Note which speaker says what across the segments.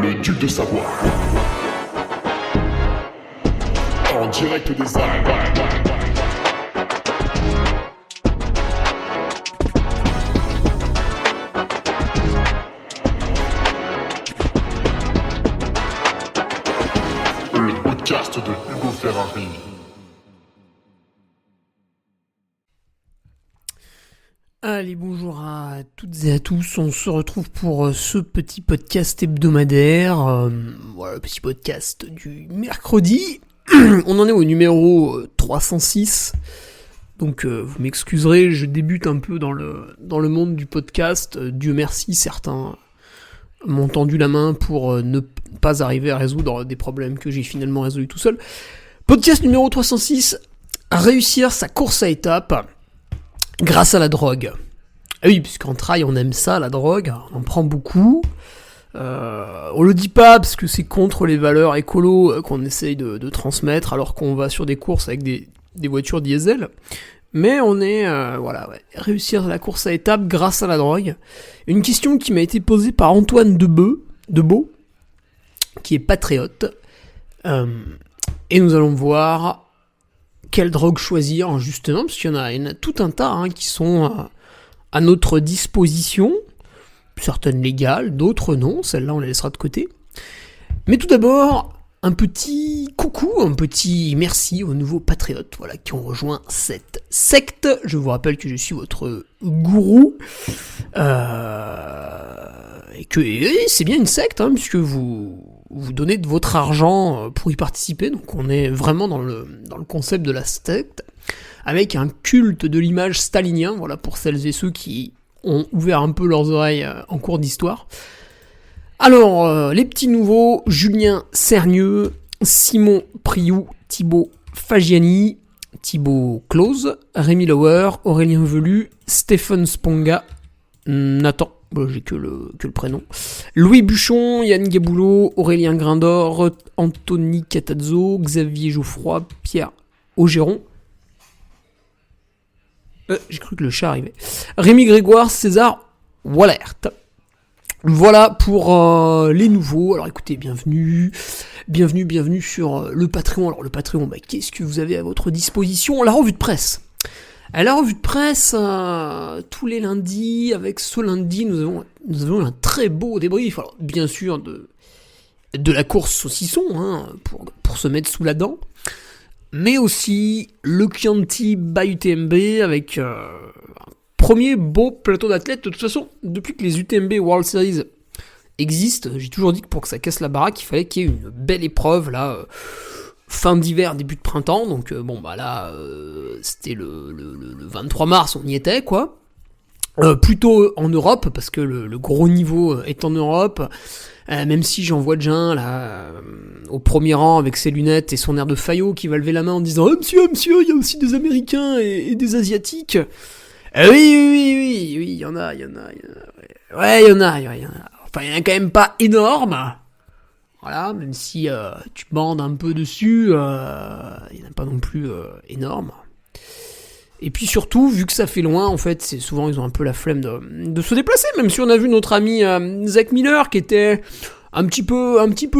Speaker 1: le duc de Savoie. En direct des Alpes. Le podcast de Hugo Ferrari.
Speaker 2: Allez, bonjour à toutes et à tous, on se retrouve pour ce petit podcast hebdomadaire, voilà, le petit podcast du mercredi. On en est au numéro 306, donc vous m'excuserez, je débute un peu dans le monde du podcast. Dieu merci, certains m'ont tendu la main pour ne pas arriver à résoudre des problèmes que j'ai finalement résolus tout seul. Podcast numéro 306, réussir sa course à étapes grâce à la drogue. Ah oui, puisqu'en trail, on aime ça, la drogue, on en prend beaucoup. On le dit pas parce que c'est contre les valeurs écolo qu'on essaye de transmettre, alors qu'on va sur des courses avec des voitures diesel. Mais on est, réussir la course à étapes grâce à la drogue. Une question qui m'a été posée par Antoine Debeau, qui est patriote. Et nous allons voir quelle drogue choisir, justement, parce qu'il y en a tout un tas qui sont à notre disposition, certaines légales, d'autres non, celles-là on les laissera de côté. Mais tout d'abord, un petit coucou, un petit merci aux nouveaux patriotes qui ont rejoint cette secte. Je vous rappelle que je suis votre gourou, et que c'est bien une secte, puisque vous donnez de votre argent pour y participer, donc on est vraiment dans le concept de la secte, avec un culte de l'image stalinien, pour celles et ceux qui ont ouvert un peu leurs oreilles en cours d'histoire. Alors, les petits nouveaux, Julien Cernieux, Simon Priou, Thibaut Fagiani, Thibaut Close, Rémi Lauer, Aurélien Velu, Stéphane Sponga, Nathan, j'ai que le prénom, Louis Buchon, Yann Gaboulot, Aurélien Grindor, Anthony Catazzo, Xavier Geoffroy, Pierre Augeron. J'ai cru que le chat arrivait. Rémi Grégoire, César Wallert. Voilà pour les nouveaux. Alors écoutez, bienvenue sur le Patreon. Alors le Patreon, qu'est-ce que vous avez à votre disposition ? La revue de presse. La revue de presse, tous les lundis, avec ce lundi, nous avons un très beau débrief. Alors bien sûr de la course saucisson, pour se mettre sous la dent. Mais aussi le Chianti by UTMB avec un premier beau plateau d'athlètes. De toute façon, depuis que les UTMB World Series existent, j'ai toujours dit que pour que ça casse la baraque, il fallait qu'il y ait une belle épreuve fin d'hiver, début de printemps. Donc c'était le 23 mars, on y était quoi. Plutôt en Europe, parce que le gros niveau est en Europe. Même si j'en vois déjà un là au premier rang avec ses lunettes et son air de faillot qui va lever la main en disant monsieur, il y a aussi des Américains et des Asiatiques. Oui, il y en a. Ouais, il y en a. Enfin, il y en a quand même pas énorme. Voilà, même si tu bandes un peu dessus, il y en a pas non plus énorme. Et puis surtout, vu que ça fait loin, en fait, c'est souvent ils ont un peu la flemme de se déplacer. Même si on a vu notre ami Zach Miller qui était un petit peu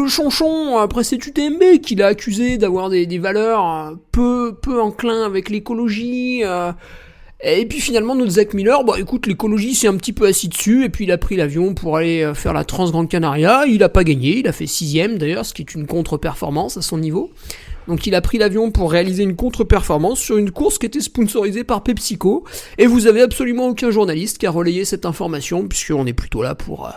Speaker 2: chonchon après cette UTMB, qu'il a accusé d'avoir des valeurs peu enclins avec l'écologie. Et puis finalement notre Zach Miller, écoute, l'écologie s'est un petit peu assis dessus, et puis il a pris l'avion pour aller faire la Trans-Gran Canaria. Il a pas gagné, il a fait 6ème d'ailleurs, ce qui est une contre-performance à son niveau. Donc il a pris l'avion pour réaliser une contre-performance sur une course qui était sponsorisée par PepsiCo, et vous avez absolument aucun journaliste qui a relayé cette information, puisqu'on est plutôt là pour,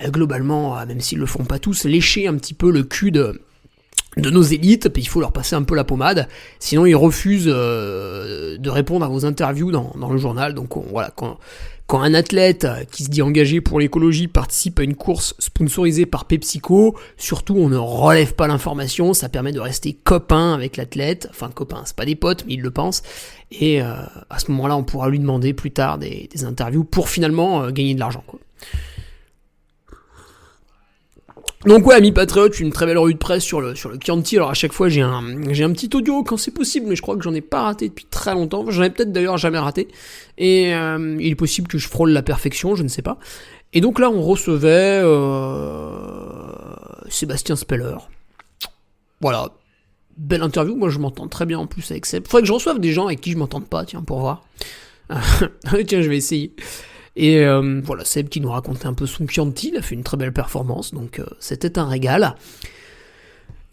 Speaker 2: globalement, même s'ils le font pas tous, lécher un petit peu le cul de nos élites, puis il faut leur passer un peu la pommade, sinon ils refusent de répondre à vos interviews dans le journal. Donc quand un athlète qui se dit engagé pour l'écologie participe à une course sponsorisée par PepsiCo, surtout on ne relève pas l'information, ça permet de rester copain avec l'athlète, enfin copain, c'est pas des potes mais ils le pensent, et à ce moment-là on pourra lui demander plus tard des interviews pour finalement gagner de l'argent quoi. Donc ouais, amis patriotes, une très belle revue de presse sur le Chianti. Alors à chaque fois j'ai un petit audio quand c'est possible, mais je crois que j'en ai pas raté depuis très longtemps. J'en ai peut-être d'ailleurs jamais raté. Et il est possible que je frôle la perfection, je ne sais pas. Et donc là on recevait Sébastien Speller. Voilà. Belle interview, moi je m'entends très bien en plus avec Seb. Faudrait que je reçoive des gens avec qui je m'entende pas, tiens, pour voir. Tiens, je vais essayer. Et voilà, Seb qui nous racontait un peu son Chianti, il a fait une très belle performance, donc c'était un régal.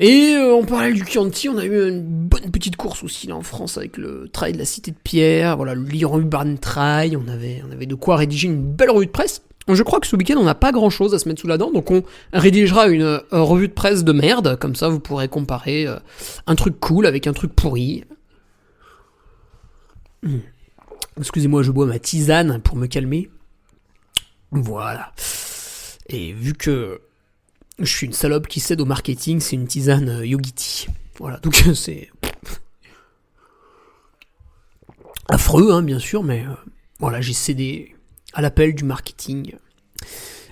Speaker 2: Et en parallèle du Chianti, on a eu une bonne petite course aussi là en France avec le trail de la Cité de Pierre, voilà, le Lyon-Urban Trail, on avait de quoi rédiger une belle revue de presse. Je crois que ce week-end on n'a pas grand chose à se mettre sous la dent, donc on rédigera une revue de presse de merde, comme ça vous pourrez comparer un truc cool avec un truc pourri. Excusez-moi, je bois ma tisane pour me calmer. Voilà. Et vu que je suis une salope qui cède au marketing, c'est une tisane Yogiti. Voilà, donc c'est affreux, hein, bien sûr, mais voilà, j'ai cédé à l'appel du marketing.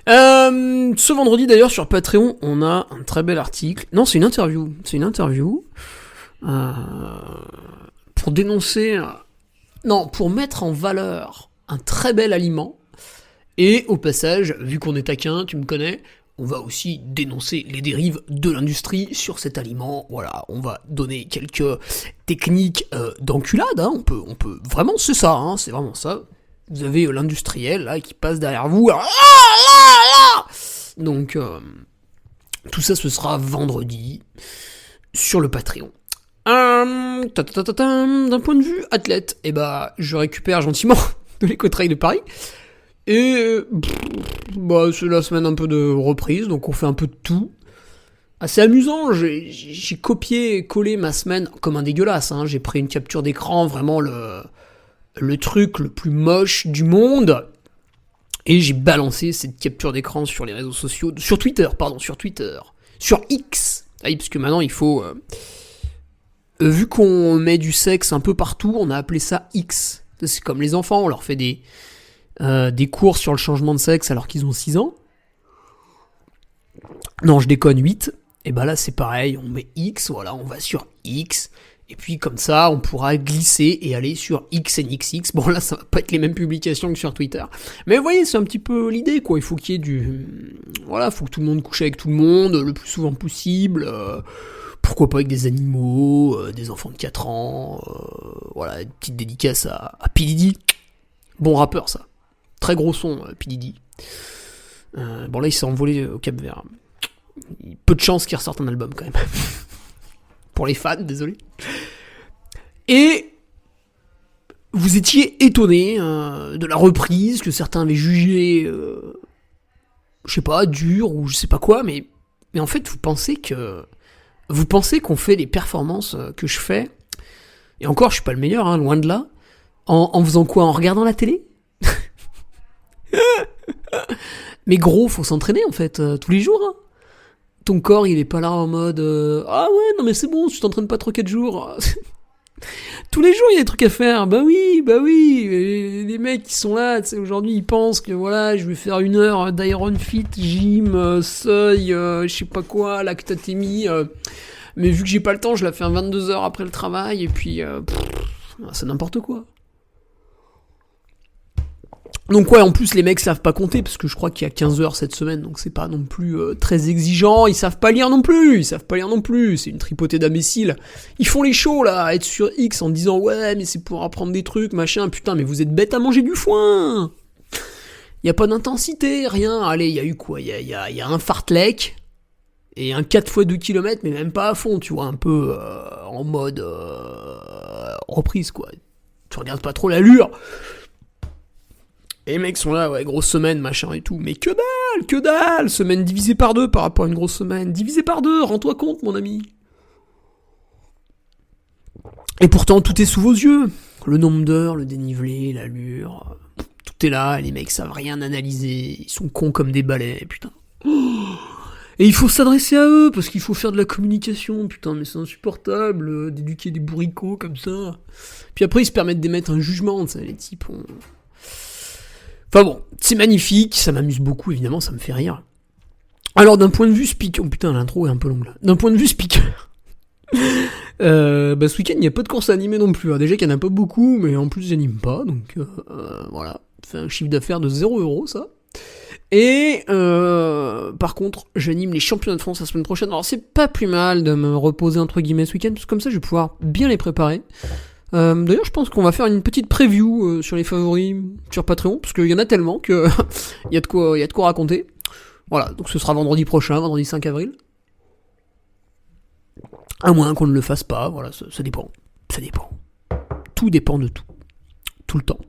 Speaker 2: Ce vendredi, d'ailleurs, sur Patreon, on a un très bel article. Non, c'est une interview. C'est une interview pour dénoncer... Non, pour mettre en valeur un très bel aliment. Et au passage, vu qu'on est taquin, tu me connais, on va aussi dénoncer les dérives de l'industrie sur cet aliment. Voilà, on va donner quelques techniques d'enculade. Hein. On peut vraiment, c'est ça, hein, c'est vraiment ça. Vous avez l'industriel là qui passe derrière vous. Donc tout ça, ce sera vendredi sur le Patreon. D'un point de vue athlète, je récupère gentiment de l'Éco-Trail de Paris. Et c'est la semaine un peu de reprise, donc on fait un peu de tout. Assez amusant, j'ai copié-collé ma semaine comme un dégueulasse. Hein. J'ai pris une capture d'écran, vraiment le truc le plus moche du monde. Et j'ai balancé cette capture d'écran sur les réseaux sociaux, sur Twitter. Sur X. Ah oui, parce que maintenant il faut... vu qu'on met du sexe un peu partout, on a appelé ça X. C'est comme les enfants, on leur fait des cours sur le changement de sexe alors qu'ils ont 6 ans. Non, je déconne, 8. Et là c'est pareil, on met X, voilà, on va sur X. Et puis comme ça, on pourra glisser et aller sur XNXX. Bon là, ça va pas être les mêmes publications que sur Twitter. Mais vous voyez, c'est un petit peu l'idée, quoi. Il faut qu'il y ait du... Voilà, faut que tout le monde couche avec tout le monde, le plus souvent possible. Pourquoi pas avec des animaux, des enfants de 4 ans. Voilà, une petite dédicace à P. Diddy. Bon rappeur, ça. Très gros son, P. Diddy. Bon là, il s'est envolé au Cap-Vert. Peu de chance qu'il ressorte un album, quand même. Pour les fans, désolé. Et vous étiez étonnés de la reprise que certains avaient jugée, je sais pas, dure ou je sais pas quoi, mais en fait vous pensez qu'on fait les performances que je fais, et encore je suis pas le meilleur, hein, loin de là, en faisant quoi? En regardant la télé? Mais gros, faut s'entraîner en fait, tous les jours, hein. Ton corps, il est pas là en mode ah ouais, non mais c'est bon, tu t'entraînes pas 3-4 jours. Tous les jours, il y a des trucs à faire. Bah oui. Et les mecs qui sont là, tu sais, aujourd'hui, ils pensent que voilà, je vais faire 1 heure d'Iron Fit, gym, seuil, je sais pas quoi, lactatémie. Mais vu que j'ai pas le temps, je la fais à 22 heures après le travail, et puis c'est n'importe quoi. Donc ouais, en plus les mecs savent pas compter, parce que je crois qu'il y a 15 heures cette semaine, donc c'est pas non plus très exigeant. Ils savent pas lire non plus, c'est une tripotée d'imbéciles. Ils font les shows là, à être sur X en disant ouais mais c'est pour apprendre des trucs, machin, putain mais vous êtes bêtes à manger du foin. Y a pas d'intensité, rien. Allez, y a eu quoi, y a un fartlek, et un 4x2 km, mais même pas à fond, tu vois, un peu en mode reprise quoi. Tu regardes pas trop l'allure. Et les mecs sont là, ouais, grosse semaine, machin et tout. Mais que dalle, semaine divisée par 2 par rapport à une grosse semaine. Divisée par 2, rends-toi compte, mon ami. Et pourtant, tout est sous vos yeux. Le nombre d'heures, le dénivelé, l'allure, tout est là, les mecs savent rien analyser. Ils sont cons comme des balais, putain. Et il faut s'adresser à eux, parce qu'il faut faire de la communication, putain, mais c'est insupportable d'éduquer des bourricots comme ça. Puis après, ils se permettent d'émettre un jugement, tu sais, les types ont... Enfin bon, c'est magnifique, ça m'amuse beaucoup, évidemment, ça me fait rire. Alors, d'un point de vue speaker... Oh putain, l'intro est un peu longue, là. D'un point de vue speaker... ce week-end, il n'y a pas de course à animer non plus. Hein. Déjà qu'il n'y en a pas beaucoup, mais en plus, j'anime pas, donc voilà. Ça fait un chiffre d'affaires de 0€, ça. Et par contre, j'anime les championnats de France la semaine prochaine. Alors c'est pas plus mal de me reposer entre guillemets ce week-end, parce que comme ça je vais pouvoir bien les préparer. D'ailleurs, je pense qu'on va faire une petite preview sur les favoris sur Patreon, parce qu'il y en a tellement que il y a de quoi raconter. Voilà, donc ce sera vendredi prochain, vendredi 5 avril. À moins qu'on ne le fasse pas, voilà, ça dépend. Ça dépend. Tout dépend de tout. Tout le temps.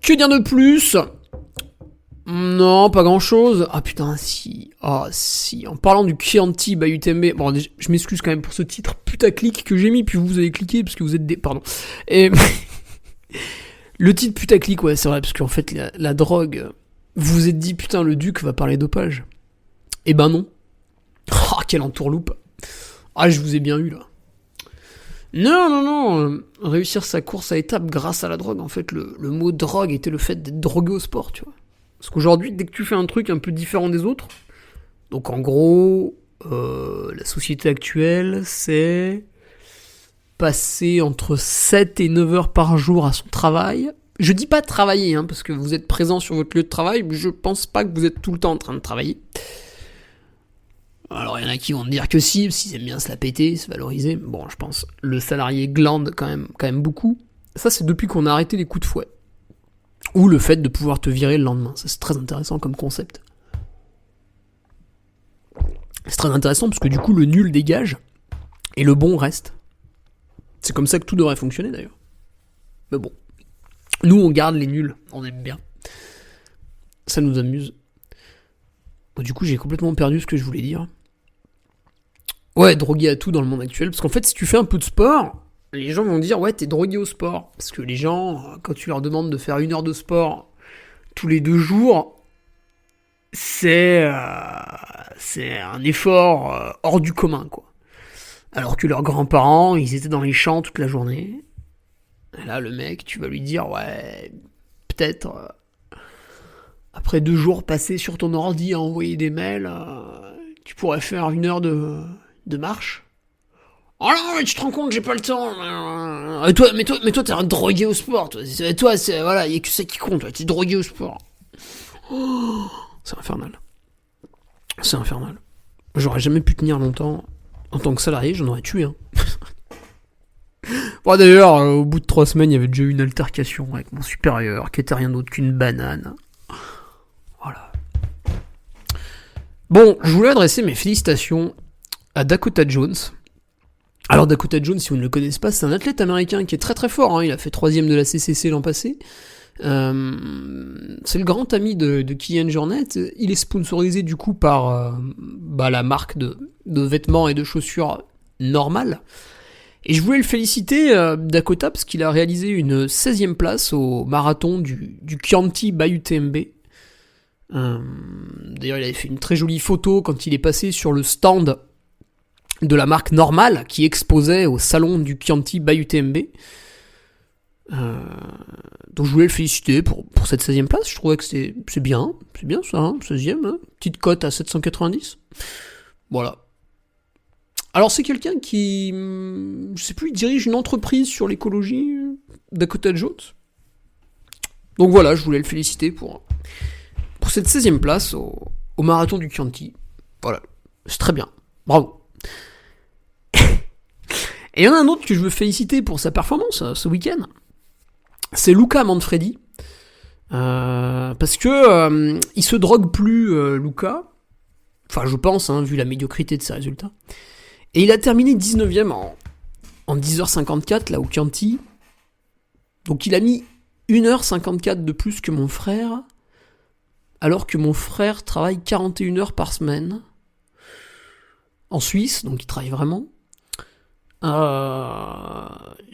Speaker 2: Que dire de plus ? Non, pas grand chose. Ah putain, si. Ah si. En parlant du Chianti by UTMB. Bon, déjà, je m'excuse quand même pour ce titre putaclic que j'ai mis, puis vous avez cliqué parce que vous êtes des. Pardon. Et. Le titre putaclic, ouais, c'est vrai, parce qu'en fait, la drogue. Vous vous êtes dit, putain, le Duc va parler dopage. Eh ben non. Ah, quelle entourloupe. Ah, je vous ai bien eu là. Non. Réussir sa course à étapes grâce à la drogue. En fait, le mot drogue était le fait d'être drogué au sport, tu vois. Parce qu'aujourd'hui, dès que tu fais un truc un peu différent des autres, donc en gros, la société actuelle, c'est passer entre 7 et 9 heures par jour à son travail. Je dis pas travailler, hein, parce que vous êtes présent sur votre lieu de travail, je pense pas que vous êtes tout le temps en train de travailler. Alors il y en a qui vont me dire que si, s'ils aiment bien se la péter, se valoriser. Bon, je pense, le salarié glande quand même beaucoup. Ça, c'est depuis qu'on a arrêté les coups de fouet. Ou le fait de pouvoir te virer le lendemain. Ça, c'est très intéressant comme concept. C'est très intéressant parce que du coup, le nul dégage et le bon reste. C'est comme ça que tout devrait fonctionner d'ailleurs. Mais bon. Nous, on garde les nuls. On aime bien. Ça nous amuse. Bon, du coup, j'ai complètement perdu ce que je voulais dire. Ouais, drogué à tout dans le monde actuel. Parce qu'en fait, si tu fais un peu de sport, les gens vont dire, ouais, t'es drogué au sport. Parce que les gens, quand tu leur demandes de faire 1 heure de sport tous les 2 jours, c'est un effort hors du commun, quoi. Alors que leurs grands-parents, ils étaient dans les champs toute la journée. Et là, le mec, tu vas lui dire, ouais, peut-être, après 2 jours passés sur ton ordi à envoyer des mails, tu pourrais faire 1 heure de marche. Oh non, mais tu te rends compte, j'ai pas le temps. Et toi, mais toi, t'es un drogué au sport. Toi, c'est, voilà, y a que ça qui compte. T'es drogué au sport. Oh, c'est infernal. C'est infernal. J'aurais jamais pu tenir longtemps en tant que salarié, j'en aurais tué. Hein. Bon, d'ailleurs, au bout de 3 semaines, il y avait déjà eu une altercation avec mon supérieur, qui était rien d'autre qu'une banane. Voilà. Bon, je voulais adresser mes félicitations à Dakota Jones. Alors Dakota Jones, si vous ne le connaissez pas, c'est un athlète américain qui est très très fort, hein. Il a fait 3ème de la CCC l'an passé. C'est le grand ami de Kilian Jornet. Il est sponsorisé du coup par la marque de vêtements et de chaussures normales. Et je voulais le féliciter, Dakota, parce qu'il a réalisé une 16ème place au marathon du Chianti by UTMB. D'ailleurs, il avait fait une très jolie photo quand il est passé sur le stand de la marque normale qui exposait au salon du Chianti by UTMB. Donc je voulais le féliciter pour cette 16ème place. Je trouvais que c'est bien ça, hein, 16ème, hein, petite cote à 790. Voilà. Alors c'est quelqu'un qui, je sais plus, il dirige une entreprise sur l'écologie, Dakota Jones. Donc voilà, je voulais le féliciter pour cette 16ème place au marathon du Chianti. Voilà, c'est très bien, bravo. Et il y en a un autre que je veux féliciter pour sa performance ce week-end. C'est Luca Manfredi. Parce que il se drogue plus, Luca. Enfin, je pense, hein, vu la médiocrité de ses résultats. Et il a terminé 19ème en 10h54, là, au Chianti. Donc il a mis 1h54 de plus que mon frère, alors que mon frère travaille 41 heures par semaine. En Suisse, donc il travaille vraiment.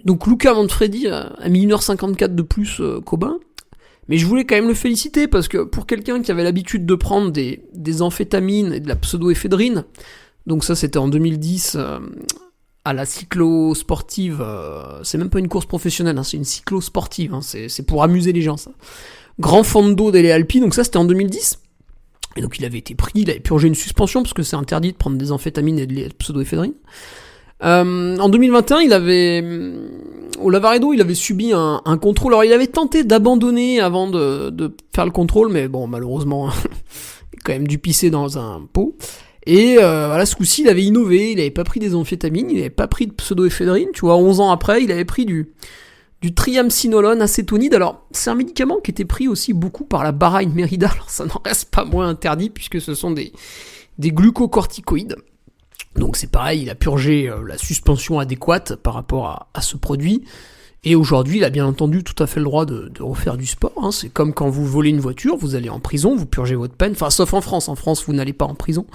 Speaker 2: Donc Luca Manfredi a mis 1h54 de plus qu'Aubin. Mais je voulais quand même le féliciter, parce que pour quelqu'un qui avait l'habitude de prendre des amphétamines et de la pseudoéphédrine, donc ça c'était en 2010 à la cyclo-sportive, c'est même pas une course professionnelle, hein, c'est une cyclo-sportive, hein, c'est pour amuser les gens ça. Grand Fondo delle Alpi, donc ça c'était en 2010. Et donc il avait été pris, il avait purgé une suspension parce que c'est interdit de prendre des amphétamines et de la pseudoéphédrine. En 2021, au Lavaredo, il avait subi un contrôle. Alors, il avait tenté d'abandonner avant de faire le contrôle, mais bon, malheureusement, il a quand même dû pisser dans un pot. Et voilà, ce coup-ci, il avait innové, il avait pas pris des amphétamines, il avait pas pris de pseudoéphédrine, tu vois, 11 ans après, il avait pris du triamcinolone acétonide. Alors, c'est un médicament qui était pris aussi beaucoup par la Bahreïn Merida, alors ça n'en reste pas moins interdit, puisque ce sont des glucocorticoïdes. Donc c'est pareil, il a purgé la suspension adéquate par rapport à ce produit, et aujourd'hui, il a bien entendu tout à fait le droit de refaire du sport, hein. C'est comme quand vous volez une voiture, vous allez en prison, vous purgez votre peine, enfin sauf en France, vous n'allez pas en prison.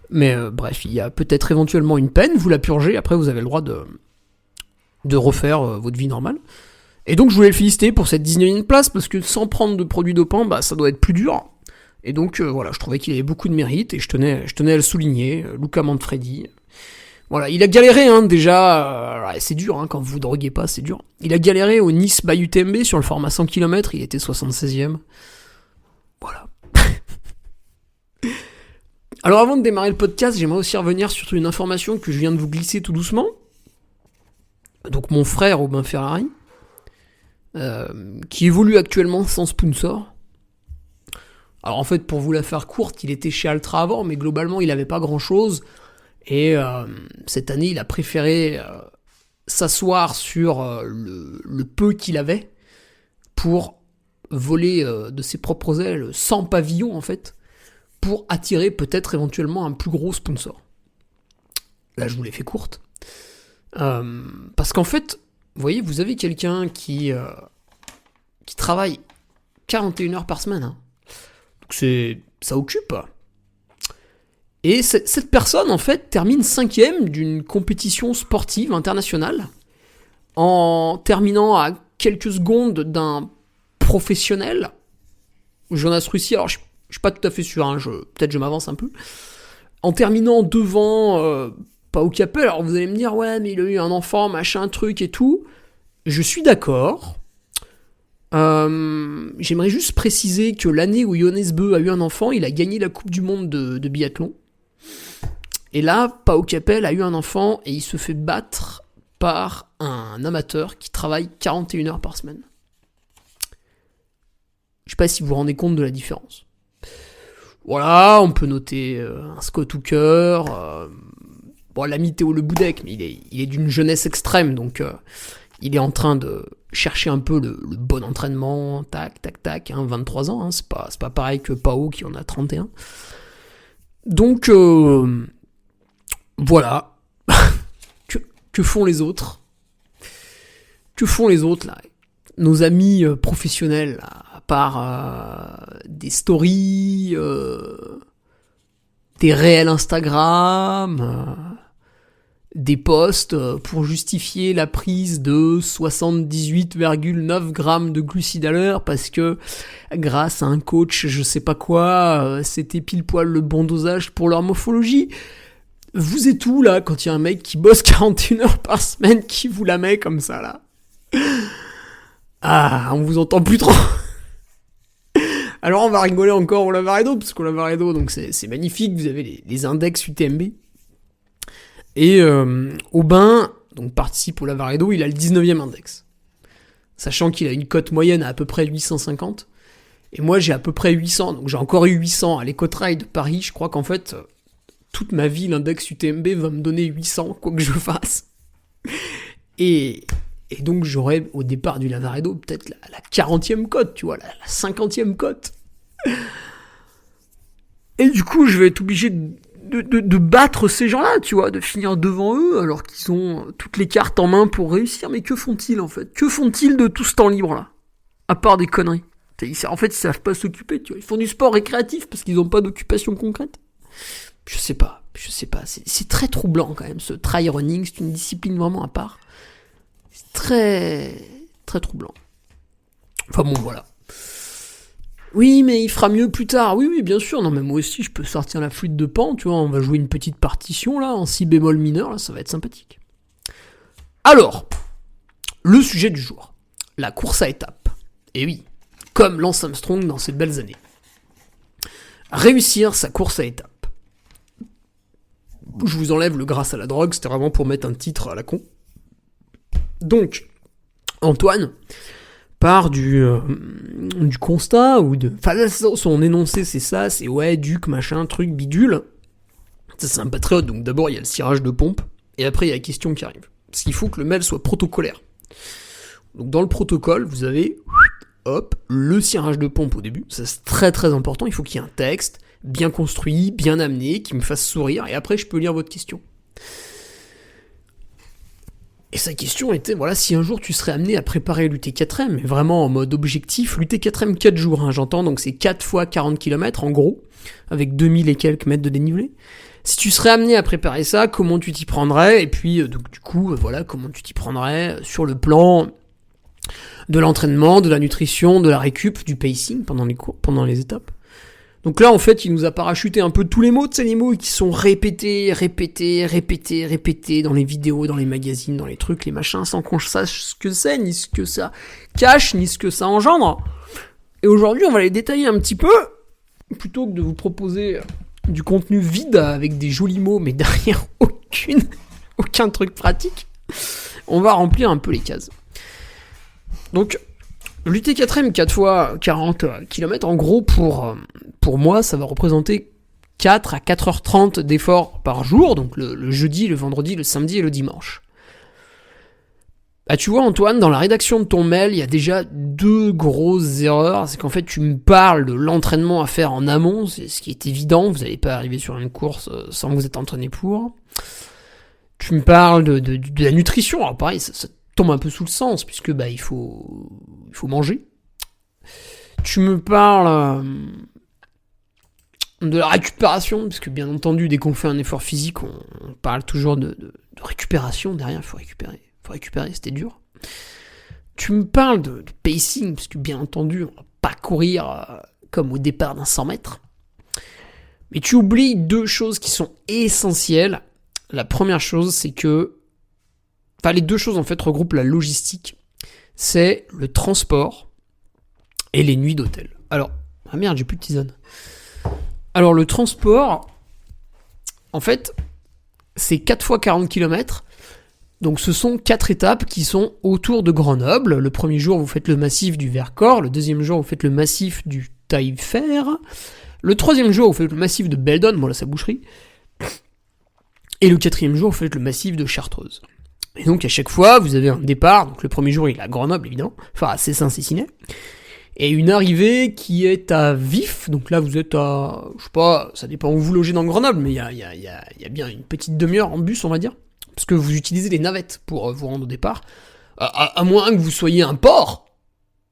Speaker 2: Mais bref, il y a peut-être éventuellement une peine, vous la purgez, après vous avez le droit de refaire votre vie normale. Et donc je voulais le féliciter pour cette 19e place, parce que sans prendre de produits dopants, bah ça doit être plus dur. Et donc voilà, je trouvais qu'il avait beaucoup de mérite, et je tenais à le souligner, Luca Manfredi. Voilà, il a galéré déjà, c'est dur quand vous droguez pas, c'est dur. Il a galéré au Nice by UTMB sur le format 100 km, il était 76e. Voilà. Alors avant de démarrer le podcast, j'aimerais aussi revenir sur une information que je viens de vous glisser tout doucement. Donc mon frère Aubin Ferrari, qui évolue actuellement sans sponsor. Alors en fait, pour vous la faire courte, il était chez Altra avant, mais globalement il avait pas grand chose. Et cette année, il a préféré s'asseoir sur le peu qu'il avait pour voler de ses propres ailes sans pavillon en fait, pour attirer peut-être éventuellement un plus gros sponsor. Là, je vous l'ai fait courte. Parce qu'en fait, vous voyez, vous avez quelqu'un qui travaille 41 heures par semaine. Hein. Donc ça occupe. Et cette personne, en fait, termine 5e d'une compétition sportive internationale en terminant à quelques secondes d'un professionnel, Jonas Russi. Alors, je suis pas tout à fait sûr, peut-être je m'avance un peu. En terminant devant Pau Capel, alors vous allez me dire, ouais, mais il a eu un enfant, machin, truc et tout. Je suis d'accord. J'aimerais juste préciser que l'année où Jonas Bö a eu un enfant, il a gagné la Coupe du Monde de biathlon. Et là, Pau Capel a eu un enfant et il se fait battre par un amateur qui travaille 41 heures par semaine. Je sais pas si vous vous rendez compte de la différence. Voilà, on peut noter un Scott Hooker, l'ami Théo Le Boudec, mais il est d'une jeunesse extrême, donc il est en train de chercher un peu le bon entraînement, tac, 23 ans, c'est pas pareil que Pau qui en a 31. Donc, voilà. Que font les autres ? Que font les autres, là ? Nos amis professionnels, là, à part des stories, des réels Instagram, des posts pour justifier la prise de 78,9 grammes de glucides à l'heure parce que grâce à un coach je sais pas quoi, c'était pile poil le bon dosage pour leur morphologie. Vous êtes où là quand il y a un mec qui bosse 41 heures par semaine qui vous la met comme ça là ? Ah, on vous entend plus trop. Alors on va rigoler encore au Lavaredo, parce qu'au Lavaredo donc c'est magnifique, vous avez les index UTMB. Et Aubin donc participe au Lavaredo, il a le 19e index. Sachant qu'il a une cote moyenne à peu près 850. Et moi j'ai à peu près 800, donc j'ai encore eu 800 à l'Ecotrail de Paris. Je crois qu'en fait, toute ma vie, l'index UTMB va me donner 800, quoi que je fasse. Et donc j'aurai au départ du Lavaredo peut-être la 40e cote, tu vois, la 50e cote. Et du coup je vais être obligé de battre ces gens-là, tu vois, de finir devant eux alors qu'ils ont toutes les cartes en main pour réussir. Mais que font-ils en fait ? Que font-ils de tout ce temps libre là ? À part des conneries. En fait, ils savent pas s'occuper, tu vois. Ils font du sport récréatif parce qu'ils ont pas d'occupation concrète. Je sais pas. C'est très troublant quand même, ce trail running, c'est une discipline vraiment à part. C'est très, très troublant. Enfin bon, voilà. Oui, mais il fera mieux plus tard. Oui, bien sûr. Non, mais moi aussi, je peux sortir la flûte de Pan, tu vois. On va jouer une petite partition, là, en si bémol mineur, là, ça va être sympathique. Alors, le sujet du jour. La course à étapes. Et oui, comme Lance Armstrong dans ses belles années. Réussir sa course à étapes. je vous enlève le grâce à la drogue, c'était vraiment pour mettre un titre à la con. Donc, Antoine part du constat, ou de... Enfin, son énoncé, c'est ça, c'est ouais, duc, machin, truc, bidule. Ça, c'est un patriote, donc d'abord, il y a le cirage de pompe, et après, il y a la question qui arrive. Parce qu'il faut que le mail soit protocolaire. Donc, dans le protocole, vous avez, hop, le cirage de pompe au début. Ça, c'est très très important, il faut qu'il y ait un texte bien construit, bien amené, qui me fasse sourire, et après, je peux lire votre question. Et sa question était, voilà, si un jour tu serais amené à préparer l'UT4M, mais vraiment en mode objectif, l'UT4M 4 jours, hein, j'entends, donc c'est 4 fois 40 km en gros, avec 2000 et quelques mètres de dénivelé. Si tu serais amené à préparer ça, comment tu t'y prendrais? Et puis, donc du coup, voilà, comment tu t'y prendrais sur le plan de l'entraînement, de la nutrition, de la récup, du pacing pendant les cours, pendant les étapes. Donc là, en fait, il nous a parachuté un peu tous les mots, les mots qui sont répétés dans les vidéos, dans les magazines, dans les trucs, les machins, sans qu'on sache ce que c'est, ni ce que ça cache, ni ce que ça engendre. Et aujourd'hui, on va les détailler un petit peu, plutôt que de vous proposer du contenu vide avec des jolis mots, mais derrière aucun truc pratique. On va remplir un peu les cases. Donc, l'UT4M 4 fois 40 km, en gros, pour moi, ça va représenter 4 à 4h30 d'efforts par jour, donc le jeudi, le vendredi, le samedi et le dimanche. Bah, tu vois, Antoine, dans la rédaction de ton mail, il y a déjà 2 grosses erreurs. C'est qu'en fait, tu me parles de l'entraînement à faire en amont, c'est ce qui est évident, vous n'allez pas arriver sur une course sans vous être entraîné pour. Tu me parles de la nutrition, alors pareil, ça tombe un peu sous le sens, puisque bah, il faut manger. Tu me parles de la récupération, parce que bien entendu, dès qu'on fait un effort physique, on parle toujours de récupération. Derrière, il faut récupérer, c'était dur. Tu me parles de pacing, parce que bien entendu, on va pas courir comme au départ d'un 100 mètres. Mais tu oublies 2 choses qui sont essentielles. La première chose, c'est que... Enfin, les 2 choses, en fait, regroupent la logistique. C'est le transport et les nuits d'hôtel. Alors, ah merde, j'ai plus de tisane. Alors, le transport, en fait, c'est 4 fois 40 km. Donc, ce sont 4 étapes qui sont autour de Grenoble. Le premier jour, vous faites le massif du Vercors. Le deuxième jour, vous faites le massif du Taillefer. Le troisième jour, vous faites le massif de Beldon. Bon, là, ça boucherie. Et le 4e jour, vous faites le massif de Chartreuse. Et donc, à chaque fois, vous avez un départ. Donc, le premier jour, il est à Grenoble, évidemment. Enfin, à Cessin-Cessinet. Et une arrivée qui est à Vif. Donc là, vous êtes à... Je sais pas, ça dépend où vous logez dans Grenoble, mais il y a bien une petite demi-heure en bus, on va dire. Parce que vous utilisez les navettes pour vous rendre au départ. À moins que vous soyez un port.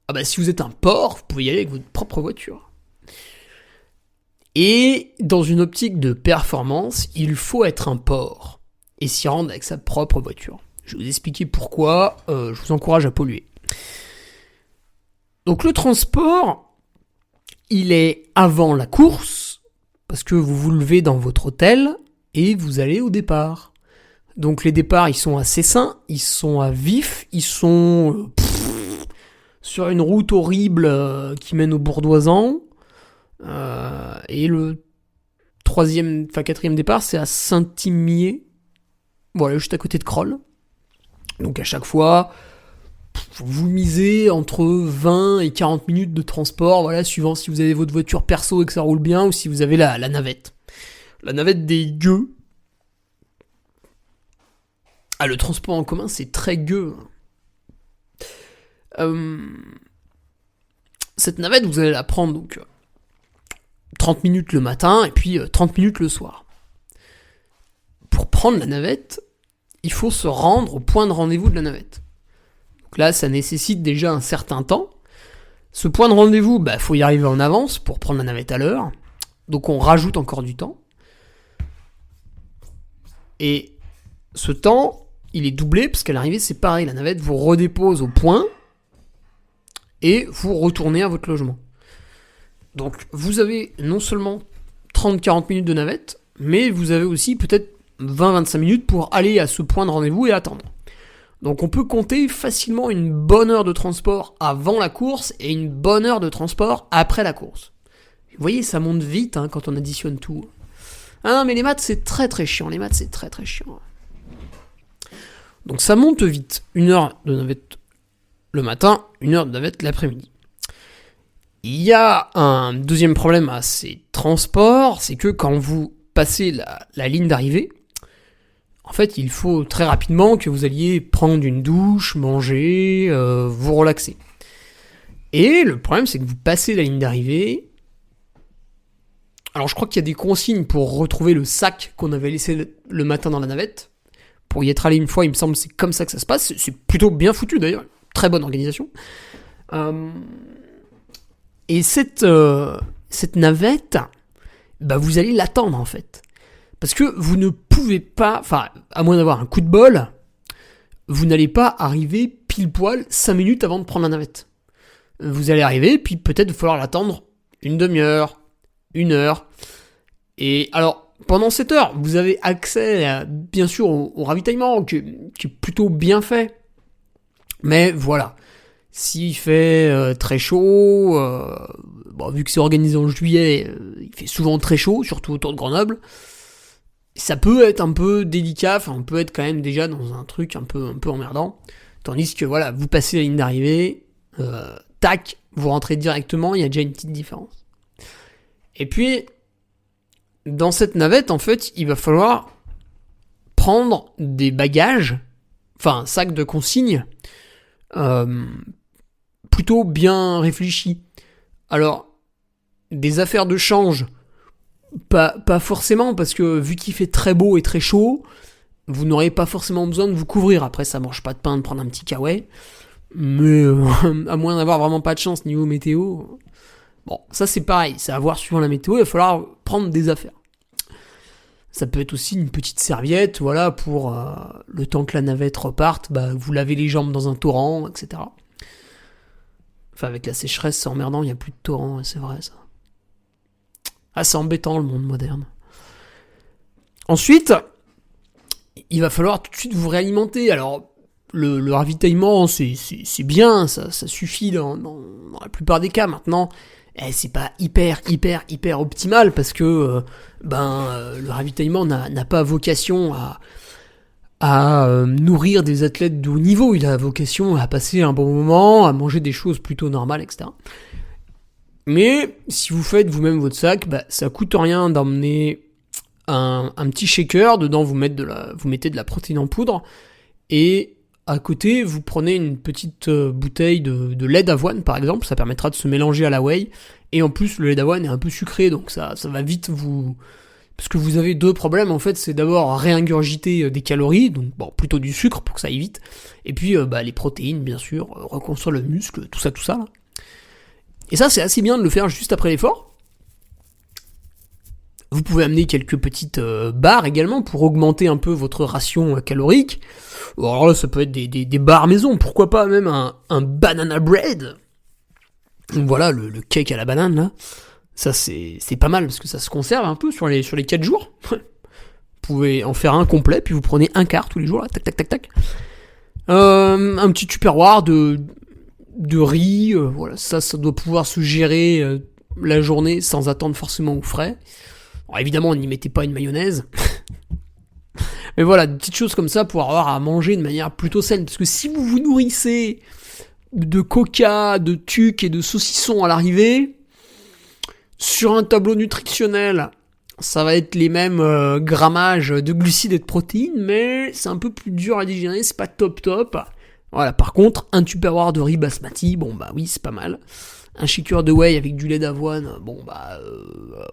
Speaker 2: Ah bah, si vous êtes un port, vous pouvez y aller avec votre propre voiture. Et dans une optique de performance, il faut être un port. Et s'y rendre avec sa propre voiture. Je vais vous expliquer pourquoi, je vous encourage à polluer. Donc le transport, il est avant la course, parce que vous vous levez dans votre hôtel, et vous allez au départ. Donc les départs, ils sont à Cessin, ils sont à Vif, ils sont sur une route horrible qui mène au Bourdoisan, et le 4e départ, c'est à Saint-Imier, voilà, juste à côté de Crolles. Donc à chaque fois, vous misez entre 20 et 40 minutes de transport, voilà, suivant si vous avez votre voiture perso et que ça roule bien, ou si vous avez la navette. La navette des gueux. Ah, le transport en commun, c'est très gueux. Cette navette, vous allez la prendre donc 30 minutes le matin et puis 30 minutes le soir. Pour prendre la navette, il faut se rendre au point de rendez-vous de la navette. Donc là, ça nécessite déjà un certain temps. Ce point de rendez-vous, faut y arriver en avance pour prendre la navette à l'heure. Donc on rajoute encore du temps. Et ce temps, il est doublé parce qu'à l'arrivée, c'est pareil. La navette vous redépose au point et vous retournez à votre logement. Donc vous avez non seulement 30-40 minutes de navette, mais vous avez aussi peut-être 20-25 minutes pour aller à ce point de rendez-vous et attendre. Donc on peut compter facilement une bonne heure de transport avant la course et une bonne heure de transport après la course. Vous voyez, ça monte vite quand on additionne tout. Ah non, mais les maths, c'est très très chiant. Les maths, c'est très très chiant. Donc ça monte vite. 1 heure de navette le matin, 1 heure de navette l'après-midi. Il y a un deuxième problème à ces transports, c'est que quand vous passez la ligne d'arrivée, en fait, il faut très rapidement que vous alliez prendre une douche, manger, vous relaxer. Et le problème, c'est que vous passez la ligne d'arrivée. Alors, je crois qu'il y a des consignes pour retrouver le sac qu'on avait laissé le matin dans la navette. Pour y être allé une fois, il me semble que c'est comme ça que ça se passe. C'est plutôt bien foutu d'ailleurs. Très bonne organisation. Et cette navette, bah vous allez l'attendre en fait. Parce que vous ne pouvez pas, enfin, à moins d'avoir un coup de bol, vous n'allez pas arriver pile poil 5 minutes avant de prendre la navette. Vous allez arriver, puis peut-être il va falloir l'attendre une demi-heure, 1 heure. Et alors, pendant cette heure, vous avez accès, bien sûr, au ravitaillement, qui est plutôt bien fait. Mais voilà, s'il fait très chaud, vu que c'est organisé en juillet, il fait souvent très chaud, surtout autour de Grenoble. Ça peut être un peu délicat, enfin on peut être quand même déjà dans un truc un peu emmerdant. Tandis que voilà, vous passez la ligne d'arrivée, tac, vous rentrez directement, il y a déjà une petite différence. Et puis, dans cette navette, en fait, il va falloir prendre des bagages, enfin un sac de consignes, plutôt bien réfléchi. Alors, des affaires de change, pas forcément, parce que vu qu'il fait très beau et très chaud, vous n'aurez pas forcément besoin de vous couvrir. Après, ça mange pas de pain de prendre un petit kawaii, mais à moins d'avoir vraiment pas de chance niveau météo. Bon, ça c'est pareil, c'est à voir suivant la météo, il va falloir prendre des affaires. Ça peut être aussi une petite serviette, voilà, pour le temps que la navette reparte, bah, vous lavez les jambes dans un torrent, etc. Enfin, avec la sécheresse, c'est emmerdant, il n'y a plus de torrent, c'est vrai ça. Ah, c'est embêtant le monde moderne. Ensuite, il va falloir tout de suite vous réalimenter. Alors, le ravitaillement, c'est bien, ça suffit dans la plupart des cas. Maintenant, c'est pas hyper optimal parce que le ravitaillement n'a pas vocation à nourrir des athlètes de haut niveau. Il a vocation à passer un bon moment, à manger des choses plutôt normales, etc. Mais si vous faites vous-même votre sac, bah, ça coûte rien d'emmener un petit shaker. Dedans, vous mettez de la protéine en poudre. Et à côté, vous prenez une petite bouteille de lait d'avoine, par exemple. Ça permettra de se mélanger à la whey. Et en plus, le lait d'avoine est un peu sucré, donc ça va vite vous... Parce que vous avez 2 problèmes, en fait. C'est d'abord réingurgiter des calories, donc bon, plutôt du sucre pour que ça aille vite. Et puis, les protéines, bien sûr, reconstruire le muscle, tout ça, là. Et ça, c'est assez bien de le faire juste après l'effort. Vous pouvez amener quelques petites barres également pour augmenter un peu votre ration calorique. Alors là, ça peut être des barres maison, pourquoi pas même un banana bread. Voilà, le cake à la banane, là. Ça, c'est pas mal, parce que ça se conserve un peu sur les 4 jours. Vous pouvez en faire un complet, puis vous prenez un quart tous les jours, là, tac. Un petit tupperware de riz, voilà, ça doit pouvoir se gérer la journée sans attendre forcément au frais. Alors évidemment, n'y mettez pas une mayonnaise. Mais voilà, des petites choses comme ça pour avoir à manger de manière plutôt saine. Parce que si vous vous nourrissez de coca, de tuc et de saucissons à l'arrivée, sur un tableau nutritionnel, ça va être les mêmes grammages de glucides et de protéines, mais c'est un peu plus dur à digérer, c'est pas top. Voilà, par contre, un tupperware de riz basmati, bon bah oui, c'est pas mal. Un shaker de whey avec du lait d'avoine, bon bah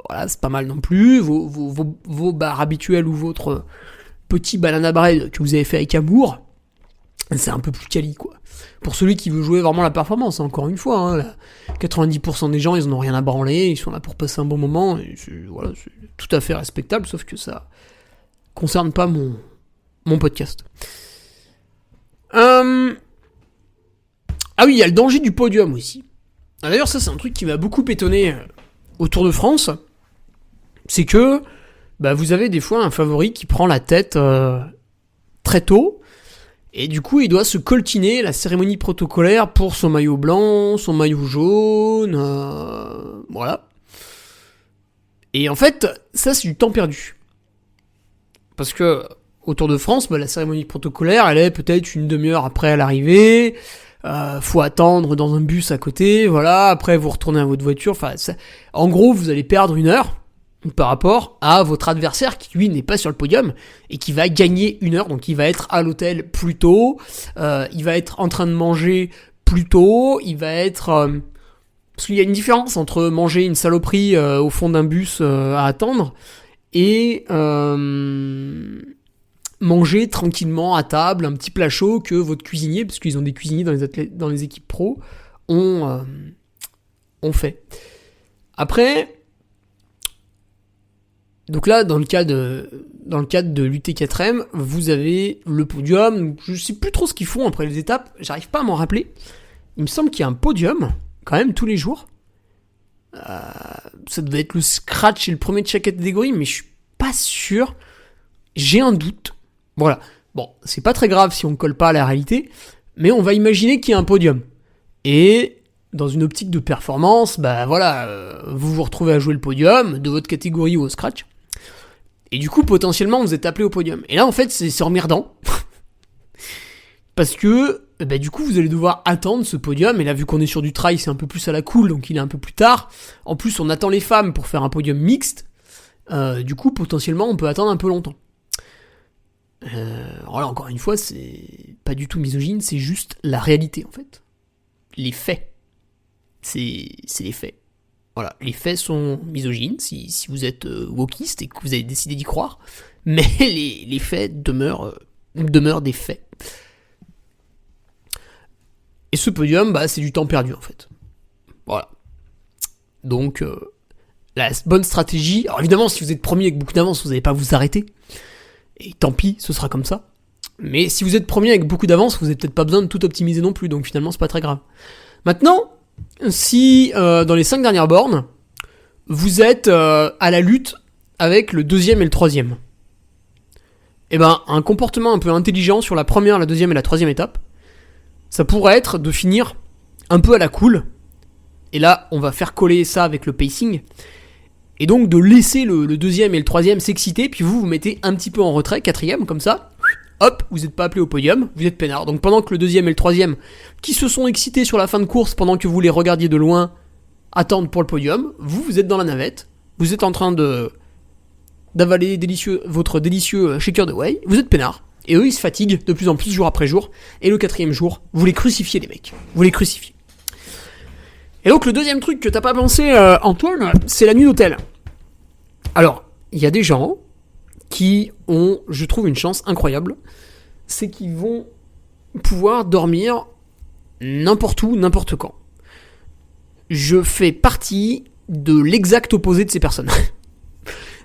Speaker 2: voilà, c'est pas mal non plus. Vos barres habituelles ou votre petit banana bread que vous avez fait avec amour, c'est un peu plus quali, quoi. Pour celui qui veut jouer vraiment la performance, encore une fois, hein, 90% des gens, ils en ont rien à branler, ils sont là pour passer un bon moment, et c'est tout à fait respectable, sauf que ça concerne pas mon podcast. Ah oui, il y a le danger du podium aussi. Ah, d'ailleurs, ça, c'est un truc qui m'a beaucoup étonné au Tour de France. C'est que vous avez des fois un favori qui prend la tête très tôt. Et du coup, il doit se coltiner la cérémonie protocolaire pour son maillot blanc, son maillot jaune. Voilà. Et en fait, ça, c'est du temps perdu. Parce que au Tour de France, la cérémonie protocolaire, elle est peut-être une demi-heure après l'arrivée. Faut attendre dans un bus à côté, voilà. Après, vous retournez à votre voiture. Enfin, en gros, vous allez perdre 1 heure par rapport à votre adversaire qui, lui, n'est pas sur le podium et qui va gagner 1 heure. Donc, il va être à l'hôtel plus tôt. Il va être en train de manger plus tôt. Il va être... parce qu'il y a une différence entre manger une saloperie au fond d'un bus à attendre et manger tranquillement à table un petit plat chaud que votre cuisinier, parce qu'ils ont des cuisiniers dans les équipes pro, ont fait. Après, donc là, dans le cadre de l'UT4M, vous avez le podium. Je sais plus trop ce qu'ils font après les étapes, j'arrive pas à m'en rappeler. Il me semble qu'il y a un podium, quand même, tous les jours. Ça devait être le scratch et le premier de chaque catégorie, mais je suis pas sûr. J'ai un doute. Voilà. Bon, c'est pas très grave si on colle pas à la réalité, mais on va imaginer qu'il y a un podium. Et dans une optique de performance, vous vous retrouvez à jouer le podium de votre catégorie ou au scratch. Et du coup, potentiellement, vous êtes appelé au podium. Et là, en fait, c'est emmerdant. Parce que, du coup, vous allez devoir attendre ce podium. Et là, vu qu'on est sur du trail, c'est un peu plus à la cool, donc il est un peu plus tard. En plus, on attend les femmes pour faire un podium mixte. Du coup, potentiellement, on peut attendre un peu longtemps. Alors là, encore une fois, c'est pas du tout misogyne, c'est juste la réalité, en fait. Les faits. C'est les faits. Voilà, les faits sont misogynes, si vous êtes wokiste et que vous avez décidé d'y croire, mais les faits demeurent des faits. Et ce podium, c'est du temps perdu, en fait. Voilà. Donc, la bonne stratégie... Alors évidemment, si vous êtes premier avec beaucoup d'avance, vous n'allez pas vous arrêter. Et tant pis, ce sera comme ça. Mais si vous êtes premier avec beaucoup d'avance, vous n'avez peut-être pas besoin de tout optimiser non plus, donc finalement, c'est pas très grave. Maintenant, si dans les 5 dernières bornes, vous êtes à la lutte avec le 2e et le 3e, un comportement un peu intelligent sur la première, la 2e et la 3e étape, ça pourrait être de finir un peu à la cool. Et là, on va faire coller ça avec le pacing. Et donc de laisser le 2e et le 3e s'exciter, puis vous mettez un petit peu en retrait, 4e, comme ça, hop, vous n'êtes pas appelé au podium, vous êtes peinard. Donc pendant que le 2e et le 3e, qui se sont excités sur la fin de course, pendant que vous les regardiez de loin, attendent pour le podium, vous êtes dans la navette, vous êtes en train d'avaler votre délicieux shaker de whey, vous êtes peinard. Et eux, ils se fatiguent de plus en plus jour après jour, et le 4e jour, vous les crucifiez, les mecs. Vous les crucifiez. Et donc le deuxième truc que t'as pas pensé, Antoine, c'est la nuit d'hôtel. Alors, il y a des gens qui ont, je trouve, une chance incroyable, c'est qu'ils vont pouvoir dormir n'importe où, n'importe quand. Je fais partie de l'exact opposé de ces personnes.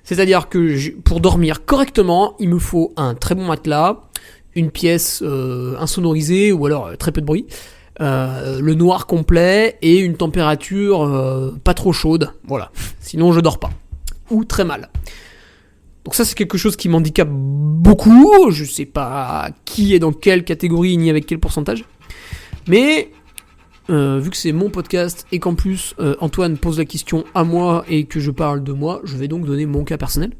Speaker 2: C'est-à-dire que pour dormir correctement, il me faut un très bon matelas, une pièce insonorisée ou alors très peu de bruit, le noir complet et une température pas trop chaude. Voilà. Sinon je dors pas. Ou très mal. Donc ça c'est quelque chose qui m'handicape beaucoup. Je sais pas qui est dans quelle catégorie ni avec quel pourcentage. Mais vu que c'est mon podcast et qu'en plus Antoine pose la question à moi et que je parle de moi, je vais donc donner mon cas personnel.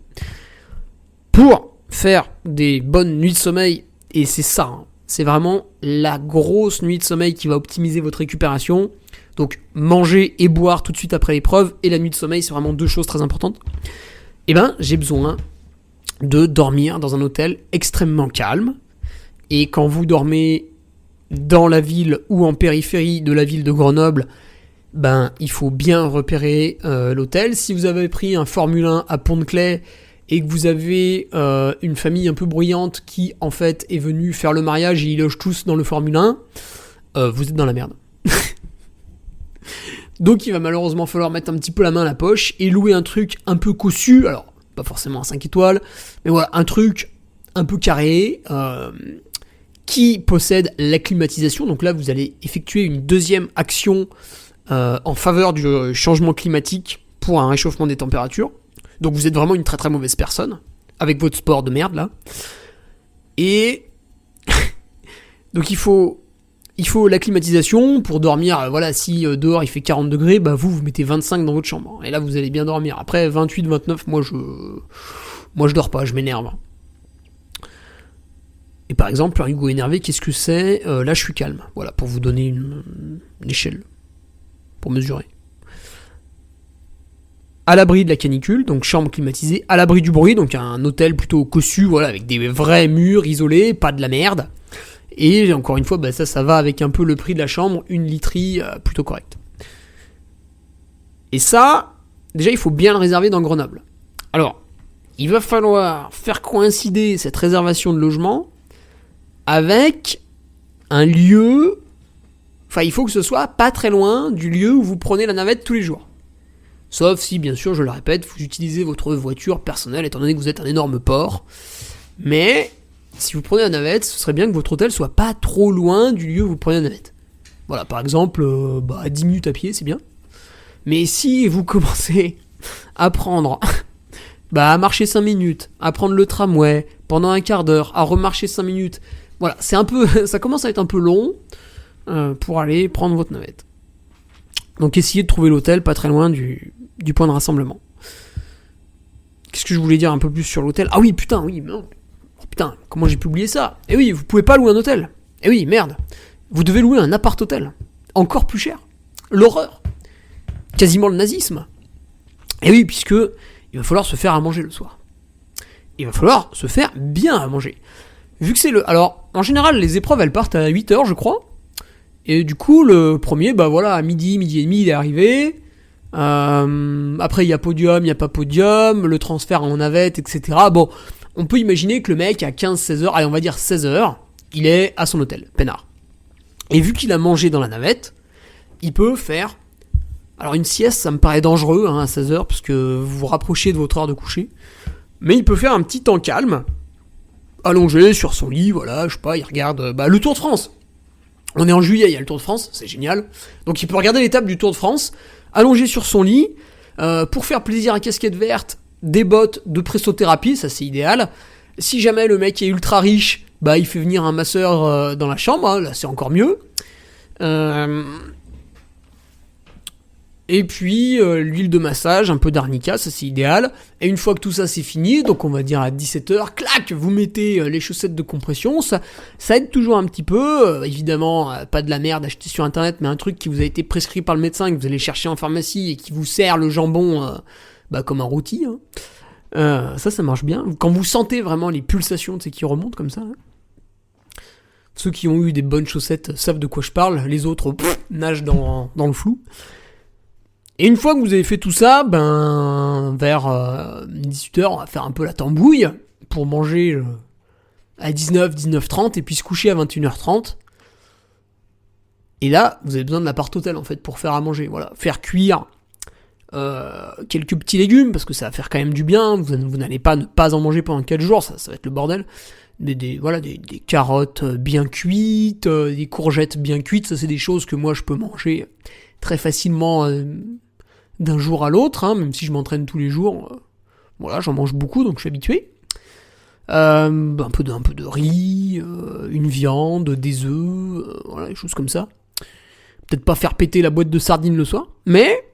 Speaker 2: Pour faire des bonnes nuits de sommeil, et c'est ça, hein, c'est vraiment la grosse nuit de sommeil qui va optimiser votre récupération. Donc manger et boire tout de suite après l'épreuve et la nuit de sommeil, c'est vraiment deux choses très importantes. Et j'ai besoin de dormir dans un hôtel extrêmement calme. Et quand vous dormez dans la ville ou en périphérie de la ville de Grenoble, il faut bien repérer l'hôtel. Si vous avez pris un Formule 1 à Pont-de-Claix et que vous avez une famille un peu bruyante qui en fait est venue faire le mariage et ils logent tous dans le Formule 1, vous êtes dans la merde. Donc il va malheureusement falloir mettre un petit peu la main à la poche et louer un truc un peu cossu, alors pas forcément un 5 étoiles, mais voilà, un truc un peu carré, qui possède la climatisation. Donc là vous allez effectuer une deuxième action en faveur du changement climatique pour un réchauffement des températures. Donc vous êtes vraiment une très très mauvaise personne avec votre sport de merde là. Et donc il faut la climatisation pour dormir. Voilà, si dehors il fait 40 degrés, vous mettez 25 dans votre chambre et là vous allez bien dormir. Après 28, 29, moi je dors pas, je m'énerve. Et par exemple, un Hugo énervé, qu'est-ce que c'est ? Là, je suis calme. Voilà, pour vous donner une échelle, pour mesurer. À l'abri de la canicule, donc chambre climatisée, à l'abri du bruit, donc un hôtel plutôt cossu, voilà, avec des vrais murs isolés, pas de la merde. Et encore une fois, ça va avec un peu le prix de la chambre, une literie plutôt correcte. Et ça, déjà, il faut bien le réserver dans Grenoble. Alors, il va falloir faire coïncider cette réservation de logement avec un lieu. Enfin, il faut que ce soit pas très loin du lieu où vous prenez la navette tous les jours. Sauf si, bien sûr, je le répète, vous utilisez votre voiture personnelle, étant donné que vous êtes un énorme porc. Mais, si vous prenez la navette, ce serait bien que votre hôtel soit pas trop loin du lieu où vous prenez la navette. Voilà, par exemple, 10 minutes à pied, c'est bien. Mais si vous commencez à prendre, à marcher 5 minutes, à prendre le tramway pendant un quart d'heure, à remarcher 5 minutes, voilà, c'est un peu, ça commence à être un peu long pour aller prendre votre navette. Donc essayez de trouver l'hôtel pas très loin du point de rassemblement. Qu'est-ce que je voulais dire un peu plus sur l'hôtel ? Ah oui, putain, oui, non. Oh, putain, comment j'ai pu oublier ça ? Eh oui, vous pouvez pas louer un hôtel. Eh oui, merde. Vous devez louer un appart-hôtel. Encore plus cher. L'horreur. Quasiment le nazisme. Et oui, puisque il va falloir se faire à manger le soir. Il va falloir se faire bien à manger. Vu que c'est le... Alors, en général, les épreuves, elles partent à 8h, je crois. Et du coup, le premier, à midi et demi, il est arrivé. Après, il y a podium, il n'y a pas podium, le transfert en navette, etc. Bon, on peut imaginer que le mec, à 15-16 heures, allez, on va dire 16 heures, il est à son hôtel, peinard. Et vu qu'il a mangé dans la navette, il peut faire... Alors, une sieste, ça me paraît dangereux, à 16 heures, parce que vous vous rapprochez de votre heure de coucher. Mais il peut faire un petit temps calme, allongé sur son lit, voilà, je sais pas, il regarde le Tour de France. On est en juillet, il y a le Tour de France, c'est génial. Donc il peut regarder l'étape du Tour de France, allongé sur son lit, pour faire plaisir à casquette verte, des bottes de pressothérapie, ça c'est idéal. Si jamais le mec est ultra riche, il fait venir un masseur dans la chambre, là c'est encore mieux. Et puis l'huile de massage, un peu d'arnica, ça c'est idéal. Et une fois que tout ça c'est fini, donc on va dire à 17h, clac, vous mettez les chaussettes de compression, ça aide toujours un petit peu. Évidemment, pas de la merde achetée sur internet, mais un truc qui vous a été prescrit par le médecin, que vous allez chercher en pharmacie et qui vous sert le jambon comme un rôti. Ça marche bien. Quand vous sentez vraiment les pulsations qui remontent comme ça. Ceux qui ont eu des bonnes chaussettes savent de quoi je parle, les autres nagent dans le flou. Et une fois que vous avez fait tout ça, vers 18h, on va faire un peu la tambouille pour manger à 19h30 et puis se coucher à 21h30. Et là, vous avez besoin de l'appart-hôtel en fait pour faire à manger. Voilà, faire cuire quelques petits légumes parce que ça va faire quand même du bien. Vous n'allez pas ne pas en manger pendant 4 jours, ça va être le bordel. Des carottes bien cuites, des courgettes bien cuites, ça c'est des choses que moi je peux manger très facilement d'un jour à l'autre, même si je m'entraîne tous les jours. Voilà, j'en mange beaucoup, donc je suis habitué. Un peu de riz, une viande, des œufs, voilà, des choses comme ça. Peut-être pas faire péter la boîte de sardines le soir, mais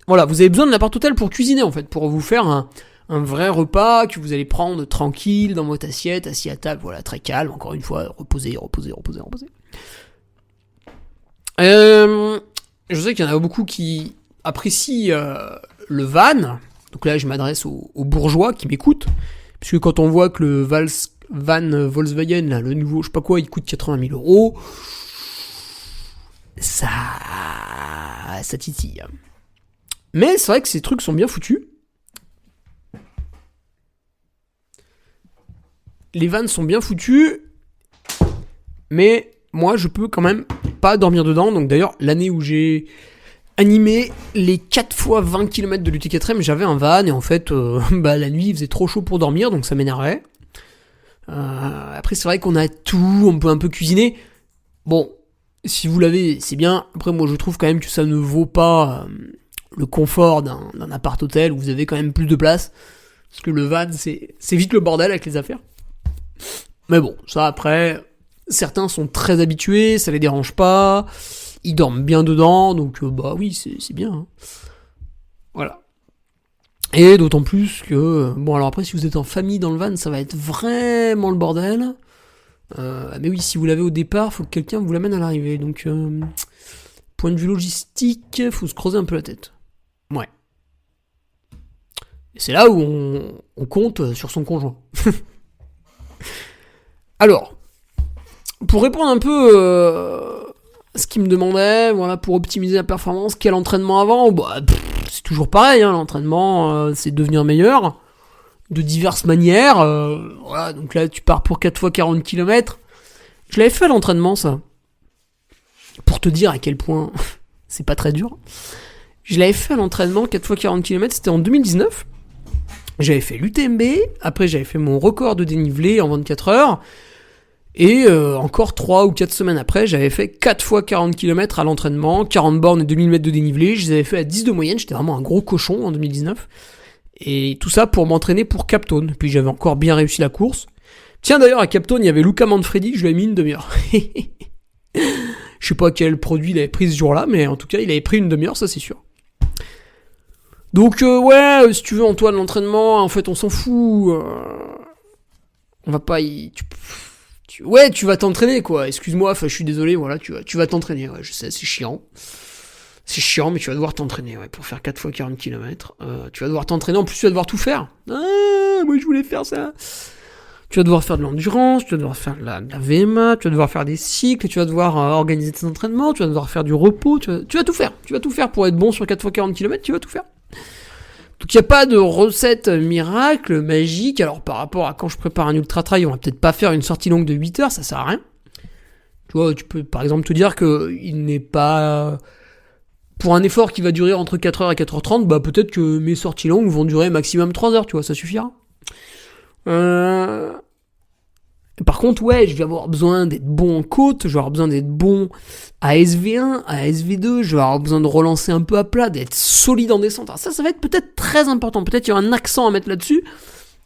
Speaker 2: voilà, vous avez besoin de l'appart-hôtel pour cuisiner en fait, pour vous faire un vrai repas que vous allez prendre tranquille dans votre assiette, assis à table, voilà, très calme, encore une fois, reposez. Je sais qu'il y en a beaucoup qui apprécient le van, donc là je m'adresse aux bourgeois qui m'écoutent, puisque quand on voit que le van Volkswagen, là, le nouveau, je sais pas quoi, il coûte 80 000 euros, ça titille. Mais c'est vrai que ces trucs sont bien foutus. Les vannes sont bien foutus, mais moi je peux quand même pas dormir dedans. Donc d'ailleurs, l'année où j'ai animé les 4 fois 20 km de l'UT4M, j'avais un van et en fait, la nuit il faisait trop chaud pour dormir, donc ça m'énervait. Après c'est vrai qu'on a tout, on peut un peu cuisiner. Bon, si vous l'avez, c'est bien. Après moi je trouve quand même que ça ne vaut pas le confort d'un appart-hôtel où vous avez quand même plus de place. Parce que le van, c'est vite le bordel avec les affaires. Mais bon, ça après, certains sont très habitués, ça les dérange pas, ils dorment bien dedans, donc oui, c'est bien. Hein. Voilà. Et d'autant plus que, alors après, si vous êtes en famille dans le van, ça va être vraiment le bordel. Mais oui, si vous l'avez au départ, faut que quelqu'un vous l'amène à l'arrivée. Donc, point de vue logistique, faut se creuser un peu la tête. Ouais. Et c'est là où on compte sur son conjoint. Alors, pour répondre un peu à ce qu'il me demandait, voilà, pour optimiser la performance, quel entraînement avant ? C'est toujours pareil, hein, l'entraînement, c'est devenir meilleur, de diverses manières. Voilà, donc là, tu pars pour 4 fois 40 km. Je l'avais fait à l'entraînement, ça. Pour te dire à quel point c'est pas très dur. Je l'avais fait à l'entraînement, 4 fois 40 km, c'était en 2019. J'avais fait l'UTMB, après j'avais fait mon record de dénivelé en 24 heures, et encore 3 ou 4 semaines après, j'avais fait 4 fois 40 km à l'entraînement, 40 bornes et 2000 mètres de dénivelé, je les avais fait à 10 de moyenne, j'étais vraiment un gros cochon en 2019, et tout ça pour m'entraîner pour Captone, puis j'avais encore bien réussi la course. Tiens d'ailleurs, à Captone, il y avait Luca Manfredi, je lui ai mis une demi-heure. Je sais pas quel produit il avait pris ce jour-là, mais en tout cas, il avait pris une demi-heure, ça c'est sûr. Donc ouais, si tu veux Antoine, l'entraînement, en fait on s'en fout. On va pas y... Ouais, tu vas t'entraîner quoi, excuse-moi, enfin je suis désolé, voilà, tu vas t'entraîner, ouais, je sais, c'est chiant. C'est chiant, mais tu vas devoir t'entraîner, ouais, pour faire 4 fois 40 km. Tu vas devoir t'entraîner, en plus tu vas devoir tout faire. Ah, moi je voulais faire ça. Tu vas devoir faire de l'endurance, tu vas devoir faire de la VMA, tu vas devoir faire des cycles, tu vas devoir organiser tes entraînements, tu vas devoir faire du repos, tu vas tout faire. Tu vas tout faire pour être bon sur 4 fois 40 km, tu vas tout faire. Donc il n'y a pas de recette miracle, magique. Alors par rapport à quand je prépare un ultra trail, on va peut-être pas faire une sortie longue de 8 heures, ça sert à rien. Tu vois, tu peux par exemple te dire que il n'est pas... Pour un effort qui va durer entre 4h et 4h30, bah peut-être que mes sorties longues vont durer maximum 3 heures, tu vois, ça suffira. Par contre, ouais, je vais avoir besoin d'être bon en côte, je vais avoir besoin d'être bon à SV1, à SV2, je vais avoir besoin de relancer un peu à plat, d'être solide en descente. Alors ça va être peut-être très important, peut-être qu'il y a un accent à mettre là-dessus,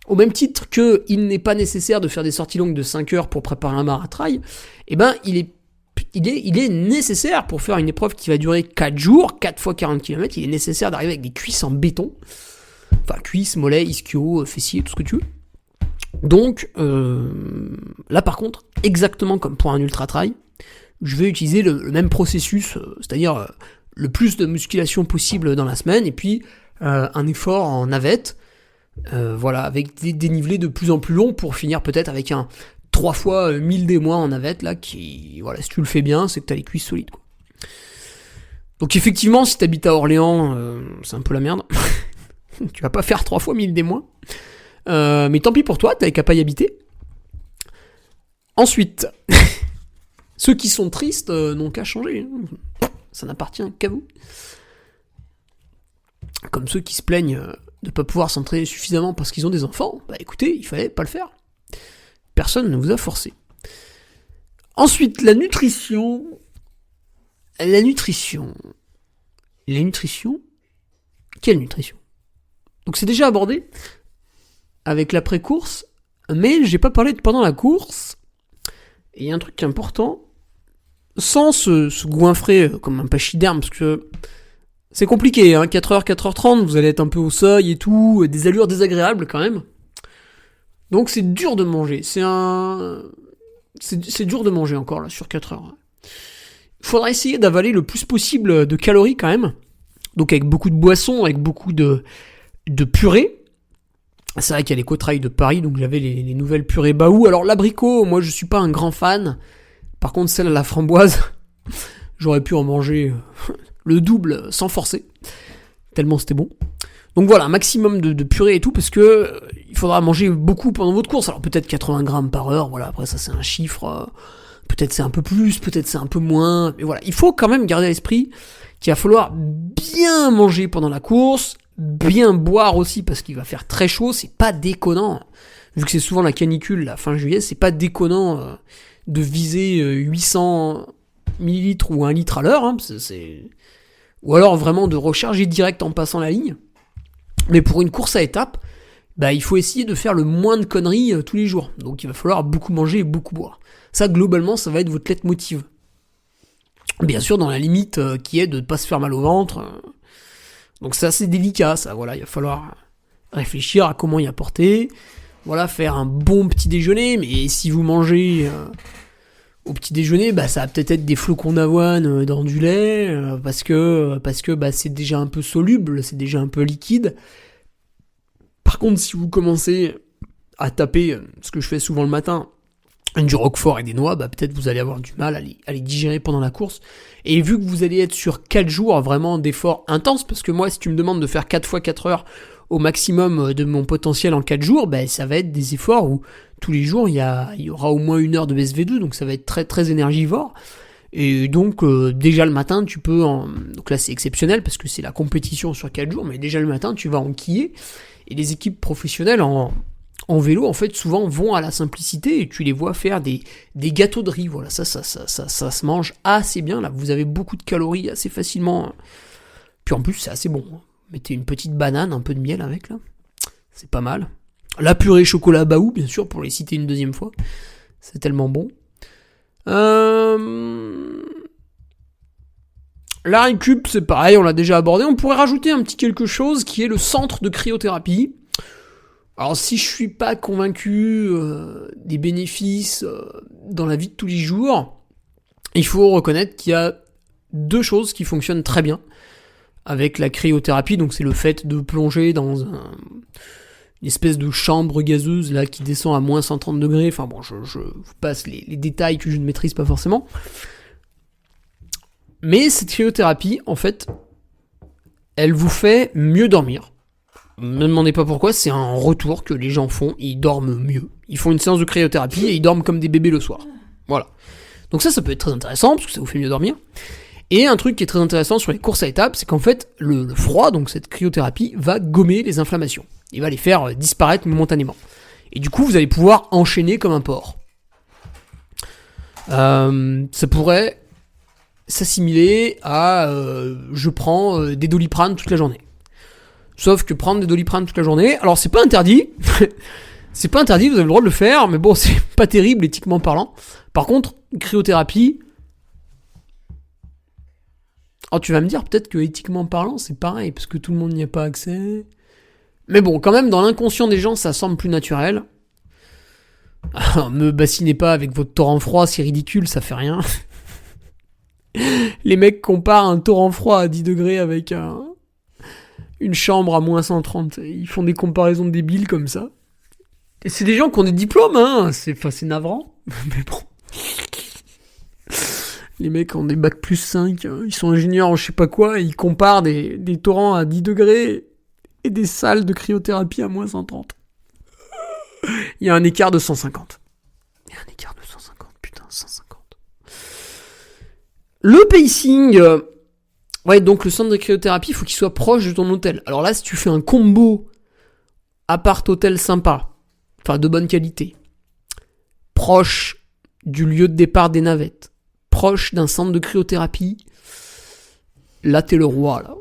Speaker 2: au même titre que il n'est pas nécessaire de faire des sorties longues de 5 heures pour préparer un maratrail, et ben il est nécessaire pour faire une épreuve qui va durer 4 jours, 4 fois 40 km, il est nécessaire d'arriver avec des cuisses en béton, enfin cuisses, mollets, ischio, fessiers, tout ce que tu veux. Donc, là par contre, exactement comme pour un ultra trail, je vais utiliser le même processus, c'est-à-dire le plus de musculation possible dans la semaine, et puis un effort en navette, voilà, avec des dénivelés de plus en plus longs pour finir peut-être avec un 3 fois 1000 des mois en navette, là, qui, voilà, si tu le fais bien, c'est que t'as les cuisses solides, quoi. Donc effectivement, si t'habites à Orléans, c'est un peu la merde. Tu vas pas faire 3 fois 1000 des mois. Mais tant pis pour toi, t'avais qu'à pas y habiter. Ensuite, ceux qui sont tristes n'ont qu'à changer. Ça n'appartient qu'à vous. Comme ceux qui se plaignent de pas pouvoir s'entraîner suffisamment parce qu'ils ont des enfants, bah écoutez, il fallait pas le faire. Personne ne vous a forcé. Ensuite, la nutrition. La nutrition. Quelle nutrition ? Donc c'est déjà abordé avec l'après-course, mais j'ai pas parlé de pendant la course. Et il y a un truc qui est important, sans se goinfrer comme un pachyderme, parce que c'est compliqué, hein, 4h, 4h30, vous allez être un peu au seuil et tout, des allures désagréables quand même. Donc c'est dur de manger, c'est dur de manger encore là, sur 4 heures. Il faudra essayer d'avaler le plus possible de calories quand même, donc avec beaucoup de boissons, avec beaucoup de purée. C'est vrai qu'il y a les Côte-Rail de Paris, donc j'avais les nouvelles purées Baou. Alors l'abricot, moi je suis pas un grand fan. Par contre celle à la framboise, j'aurais pu en manger le double sans forcer. Tellement c'était bon. Donc voilà, un maximum de purée et tout, parce que il faudra manger beaucoup pendant votre course. Alors peut-être 80 grammes par heure, voilà, après ça c'est un chiffre. Peut-être c'est un peu plus, peut-être c'est un peu moins. Mais voilà, il faut quand même garder à l'esprit qu'il va falloir bien manger pendant la course, bien boire aussi parce qu'il va faire très chaud, c'est pas déconnant. Vu que c'est souvent la canicule, la fin juillet, c'est pas déconnant de viser 800 millilitres ou 1 litre à l'heure, hein, ou alors vraiment de recharger direct en passant la ligne. Mais pour une course à étapes, bah, il faut essayer de faire le moins de conneries tous les jours. Donc il va falloir beaucoup manger et beaucoup boire. Ça, globalement, ça va être votre leitmotiv. Bien sûr, dans la limite qui est de ne pas se faire mal au ventre. Donc c'est assez délicat, ça, voilà, il va falloir réfléchir à comment y apporter. voilà, faire un bon petit déjeuner, mais si vous mangez au petit déjeuner, bah ça va peut-être être des flocons d'avoine dans du lait, parce que bah, c'est déjà un peu soluble, c'est déjà un peu liquide. Par contre, si vous commencez à taper, ce que je fais souvent le matin, du roquefort et des noix, bah peut-être vous allez avoir du mal à les digérer pendant la course. Et vu que vous allez être sur 4 jours vraiment d'efforts intenses, parce que moi, si tu me demandes de faire 4 fois 4 heures au maximum de mon potentiel en 4 jours, bah, ça va être des efforts où tous les jours, il y aura au moins 1 heure de SV2, donc ça va être très très énergivore. Et donc, déjà le matin, tu peux... Donc là, c'est exceptionnel, parce que c'est la compétition sur 4 jours, mais déjà le matin, tu vas enquiller. Et les équipes professionnelles en vélo, en fait, souvent vont à la simplicité, et tu les vois faire des gâteaux de riz. Voilà, ça se mange assez bien, là. Vous avez beaucoup de calories assez facilement. Puis en plus, c'est assez bon. Mettez une petite banane, un peu de miel avec, là. C'est pas mal. La purée chocolat Baou, bien sûr, pour les citer une deuxième fois. C'est tellement bon. La récup, c'est pareil, on l'a déjà abordé. On pourrait rajouter un petit quelque chose qui est le centre de cryothérapie. Alors, si je suis pas convaincu des bénéfices dans la vie de tous les jours, il faut reconnaître qu'il y a 2 choses qui fonctionnent très bien avec la cryothérapie. Donc, c'est le fait de plonger dans une espèce de chambre gazeuse là qui descend à moins 130 degrés. Enfin bon, je vous passe les détails que je ne maîtrise pas forcément. Mais cette cryothérapie, en fait, elle vous fait mieux dormir. Ne me demandez pas pourquoi, c'est un retour que les gens font, ils dorment mieux. Ils font une séance de cryothérapie et ils dorment comme des bébés le soir. Voilà. Donc ça peut être très intéressant, parce que ça vous fait mieux dormir. Et un truc qui est très intéressant sur les courses à étapes, c'est qu'en fait, le froid, donc cette cryothérapie, va gommer les inflammations. Il va les faire disparaître momentanément. Et du coup, vous allez pouvoir enchaîner comme un porc. Ça pourrait s'assimiler à je prends des Doliprane toute la journée. Sauf que prendre des Doliprane toute la journée, alors c'est pas interdit, c'est pas interdit, vous avez le droit de le faire, mais bon, c'est pas terrible éthiquement parlant. Par contre, cryothérapie, alors tu vas me dire peut-être que éthiquement parlant, c'est pareil, parce que tout le monde n'y a pas accès. Mais bon, quand même, dans l'inconscient des gens, ça semble plus naturel. Alors, me bassinez pas avec votre torrent froid, c'est ridicule, ça fait rien. Les mecs comparent un torrent froid à 10 degrés avec une chambre à moins 130. Ils font des comparaisons débiles comme ça. Et c'est des gens qui ont des diplômes, hein. C'est navrant. Mais bon. Les mecs ont des bacs plus 5, ils sont ingénieurs en je sais pas quoi, et ils comparent des torrents à 10 degrés et des salles de cryothérapie à moins 130. Il y a un écart de 150. Putain, 150. Le pacing... Ouais, donc le centre de cryothérapie, il faut qu'il soit proche de ton hôtel. Alors là, si tu fais un combo appart-hôtel sympa, enfin de bonne qualité, proche du lieu de départ des navettes, proche d'un centre de cryothérapie, là t'es le roi, là.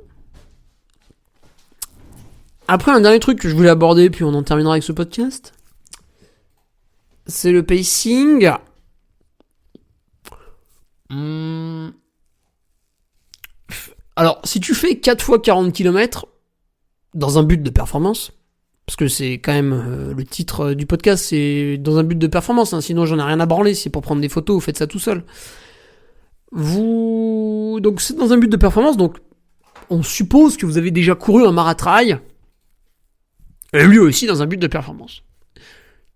Speaker 2: Après, un dernier truc que je voulais aborder, puis on en terminera avec ce podcast, c'est le pacing. Alors, si tu fais 4 fois 40 km dans un but de performance, parce que c'est quand même le titre du podcast, c'est dans un but de performance, hein, sinon j'en ai rien à branler, c'est pour prendre des photos, vous faites ça tout seul. Donc c'est dans un but de performance, donc on suppose que vous avez déjà couru un maratrail, et lui aussi dans un but de performance.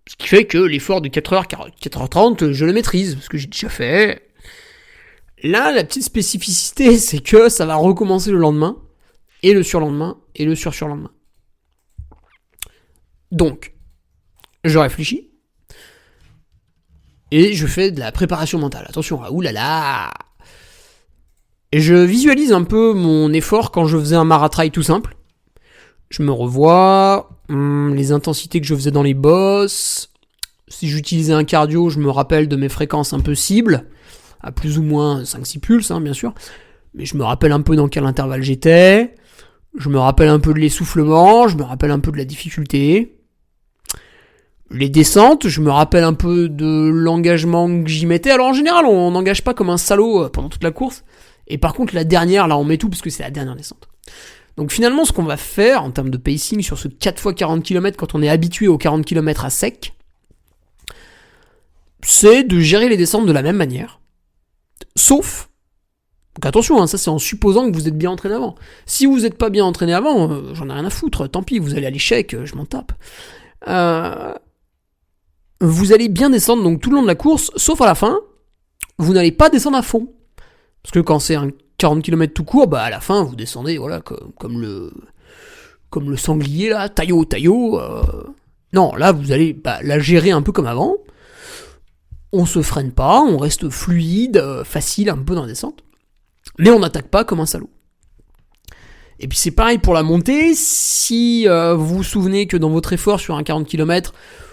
Speaker 2: Ce qui fait que l'effort de 4h, 4h30, je le maîtrise, parce que j'ai déjà fait. Là, la petite spécificité, c'est que ça va recommencer le lendemain, et le surlendemain, et le surlendemain. Donc, je réfléchis, et je fais de la préparation mentale. Attention, oulala. Et je visualise un peu mon effort quand je faisais un maratrail tout simple. Je me revois, les intensités que je faisais dans les bosses. Si j'utilisais un cardio, je me rappelle de mes fréquences un peu cibles, à plus ou moins 5-6 pulses, bien sûr. Mais je me rappelle un peu dans quel intervalle j'étais. Je me rappelle un peu de l'essoufflement, je me rappelle un peu de la difficulté. Les descentes, je me rappelle un peu de l'engagement que j'y mettais. Alors en général, on n'engage pas comme un salaud pendant toute la course. Et par contre, la dernière, là, on met tout parce que c'est la dernière descente. Donc finalement, ce qu'on va faire en termes de pacing sur ce 4 x 40 km quand on est habitué aux 40 km à sec, c'est de gérer les descentes de la même manière. Sauf, donc attention, ça c'est en supposant que vous êtes bien entraîné avant. Si vous n'êtes pas bien entraîné avant, j'en ai rien à foutre, tant pis, vous allez à l'échec, je m'en tape. Vous allez bien descendre donc tout le long de la course, sauf à la fin, vous n'allez pas descendre à fond. Parce que quand c'est un 40 km tout court, à la fin vous descendez voilà comme le sanglier là, taillot. Non, là vous allez la gérer un peu comme avant. On se freine pas, on reste fluide, facile un peu dans la descente. Mais on n'attaque pas comme un salaud. Et puis c'est pareil pour la montée, si vous vous souvenez que dans votre effort sur un 40 km,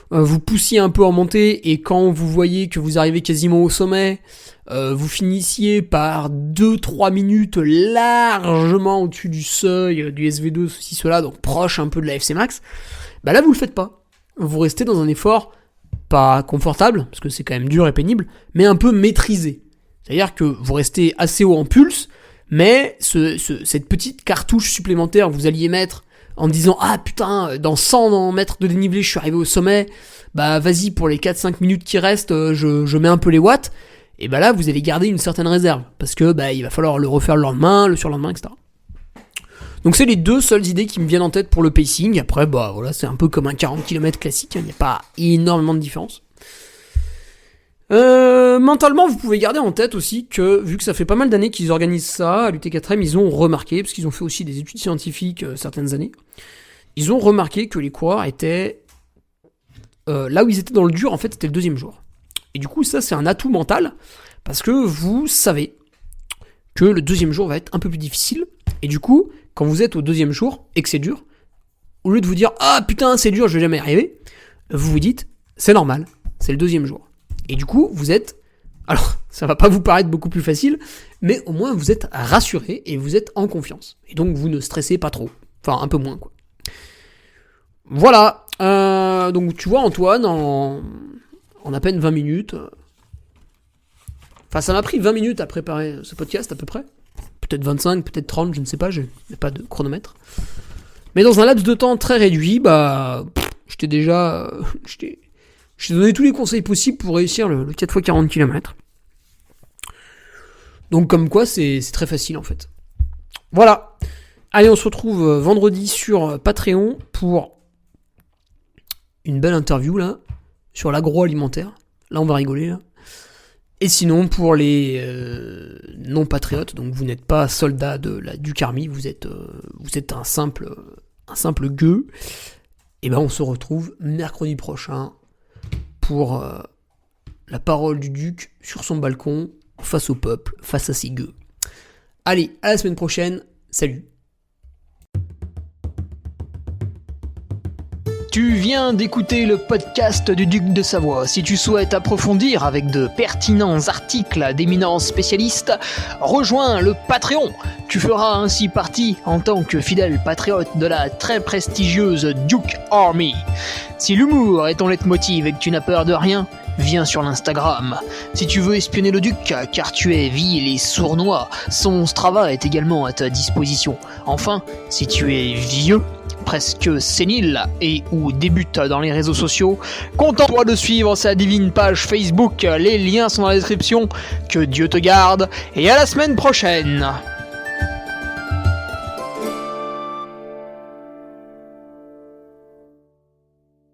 Speaker 2: vous poussiez un peu en montée et quand vous voyez que vous arrivez quasiment au sommet, vous finissiez par 2-3 minutes largement au-dessus du seuil du SV2, ceci, cela, donc proche un peu de la FC Max, là vous le faites pas. Vous restez dans un effort pas confortable, parce que c'est quand même dur et pénible, mais un peu maîtrisé. C'est-à-dire que vous restez assez haut en pulse, mais cette petite cartouche supplémentaire que vous alliez mettre en disant « Ah putain, dans 100 mètres de dénivelé, je suis arrivé au sommet, vas-y, pour les 4-5 minutes qui restent, je mets un peu les watts. » Et là, vous allez garder une certaine réserve, parce que il va falloir le refaire le lendemain, le surlendemain, etc. Donc c'est les deux seules idées qui me viennent en tête pour le pacing. Après, voilà, c'est un peu comme un 40 km classique, il n'y a pas énormément de différence. Mentalement, vous pouvez garder en tête aussi que, vu que ça fait pas mal d'années qu'ils organisent ça, à l'UT4M, ils ont remarqué, parce qu'ils ont fait aussi des études scientifiques certaines années, ils ont remarqué que les coureurs étaient... là où ils étaient dans le dur, en fait, c'était le deuxième jour. Et du coup, ça, c'est un atout mental, parce que vous savez que le deuxième jour va être un peu plus difficile, et du coup, quand vous êtes au deuxième jour, et que c'est dur, au lieu de vous dire « Ah putain, c'est dur, je vais jamais y arriver », vous vous dites « C'est normal, c'est le deuxième jour ». Et du coup, vous êtes... Alors, ça va pas vous paraître beaucoup plus facile, mais au moins vous êtes rassuré et vous êtes en confiance. Et donc, vous ne stressez pas trop. Enfin, un peu moins, quoi. Voilà. Donc, tu vois, Antoine, en à peine 20 minutes... Enfin, ça m'a pris 20 minutes à préparer ce podcast, à peu près. Peut-être 25, peut-être 30, je ne sais pas, je n'ai pas de chronomètre. Mais dans un laps de temps très réduit, je t'ai donné tous les conseils possibles pour réussir le 4 x 40 km. Donc comme quoi, c'est très facile en fait. Voilà. Allez, on se retrouve vendredi sur Patreon pour une belle interview là, sur l'agroalimentaire. Là, on va rigoler là. Et sinon, pour les non-patriotes, donc vous n'êtes pas soldat du Carmi, vous êtes un simple gueux, et on se retrouve mercredi prochain pour la parole du duc sur son balcon, face au peuple, face à ses gueux. Allez, à la semaine prochaine, salut.
Speaker 3: Tu viens d'écouter le podcast du Duc de Savoie. Si tu souhaites approfondir avec de pertinents articles d'éminents spécialistes, rejoins le Patreon. Tu feras ainsi partie en tant que fidèle patriote de la très prestigieuse Duke Army. Si l'humour est ton leitmotiv et que tu n'as peur de rien, viens sur l'Instagram. Si tu veux espionner le Duc, car tu es vil et sournois, son Strava est également à ta disposition. Enfin, si tu es vieux, presque sénile et ou débute dans les réseaux sociaux, contente-toi de suivre sa divine page Facebook, les liens sont dans la description. Que Dieu te garde et à la semaine prochaine.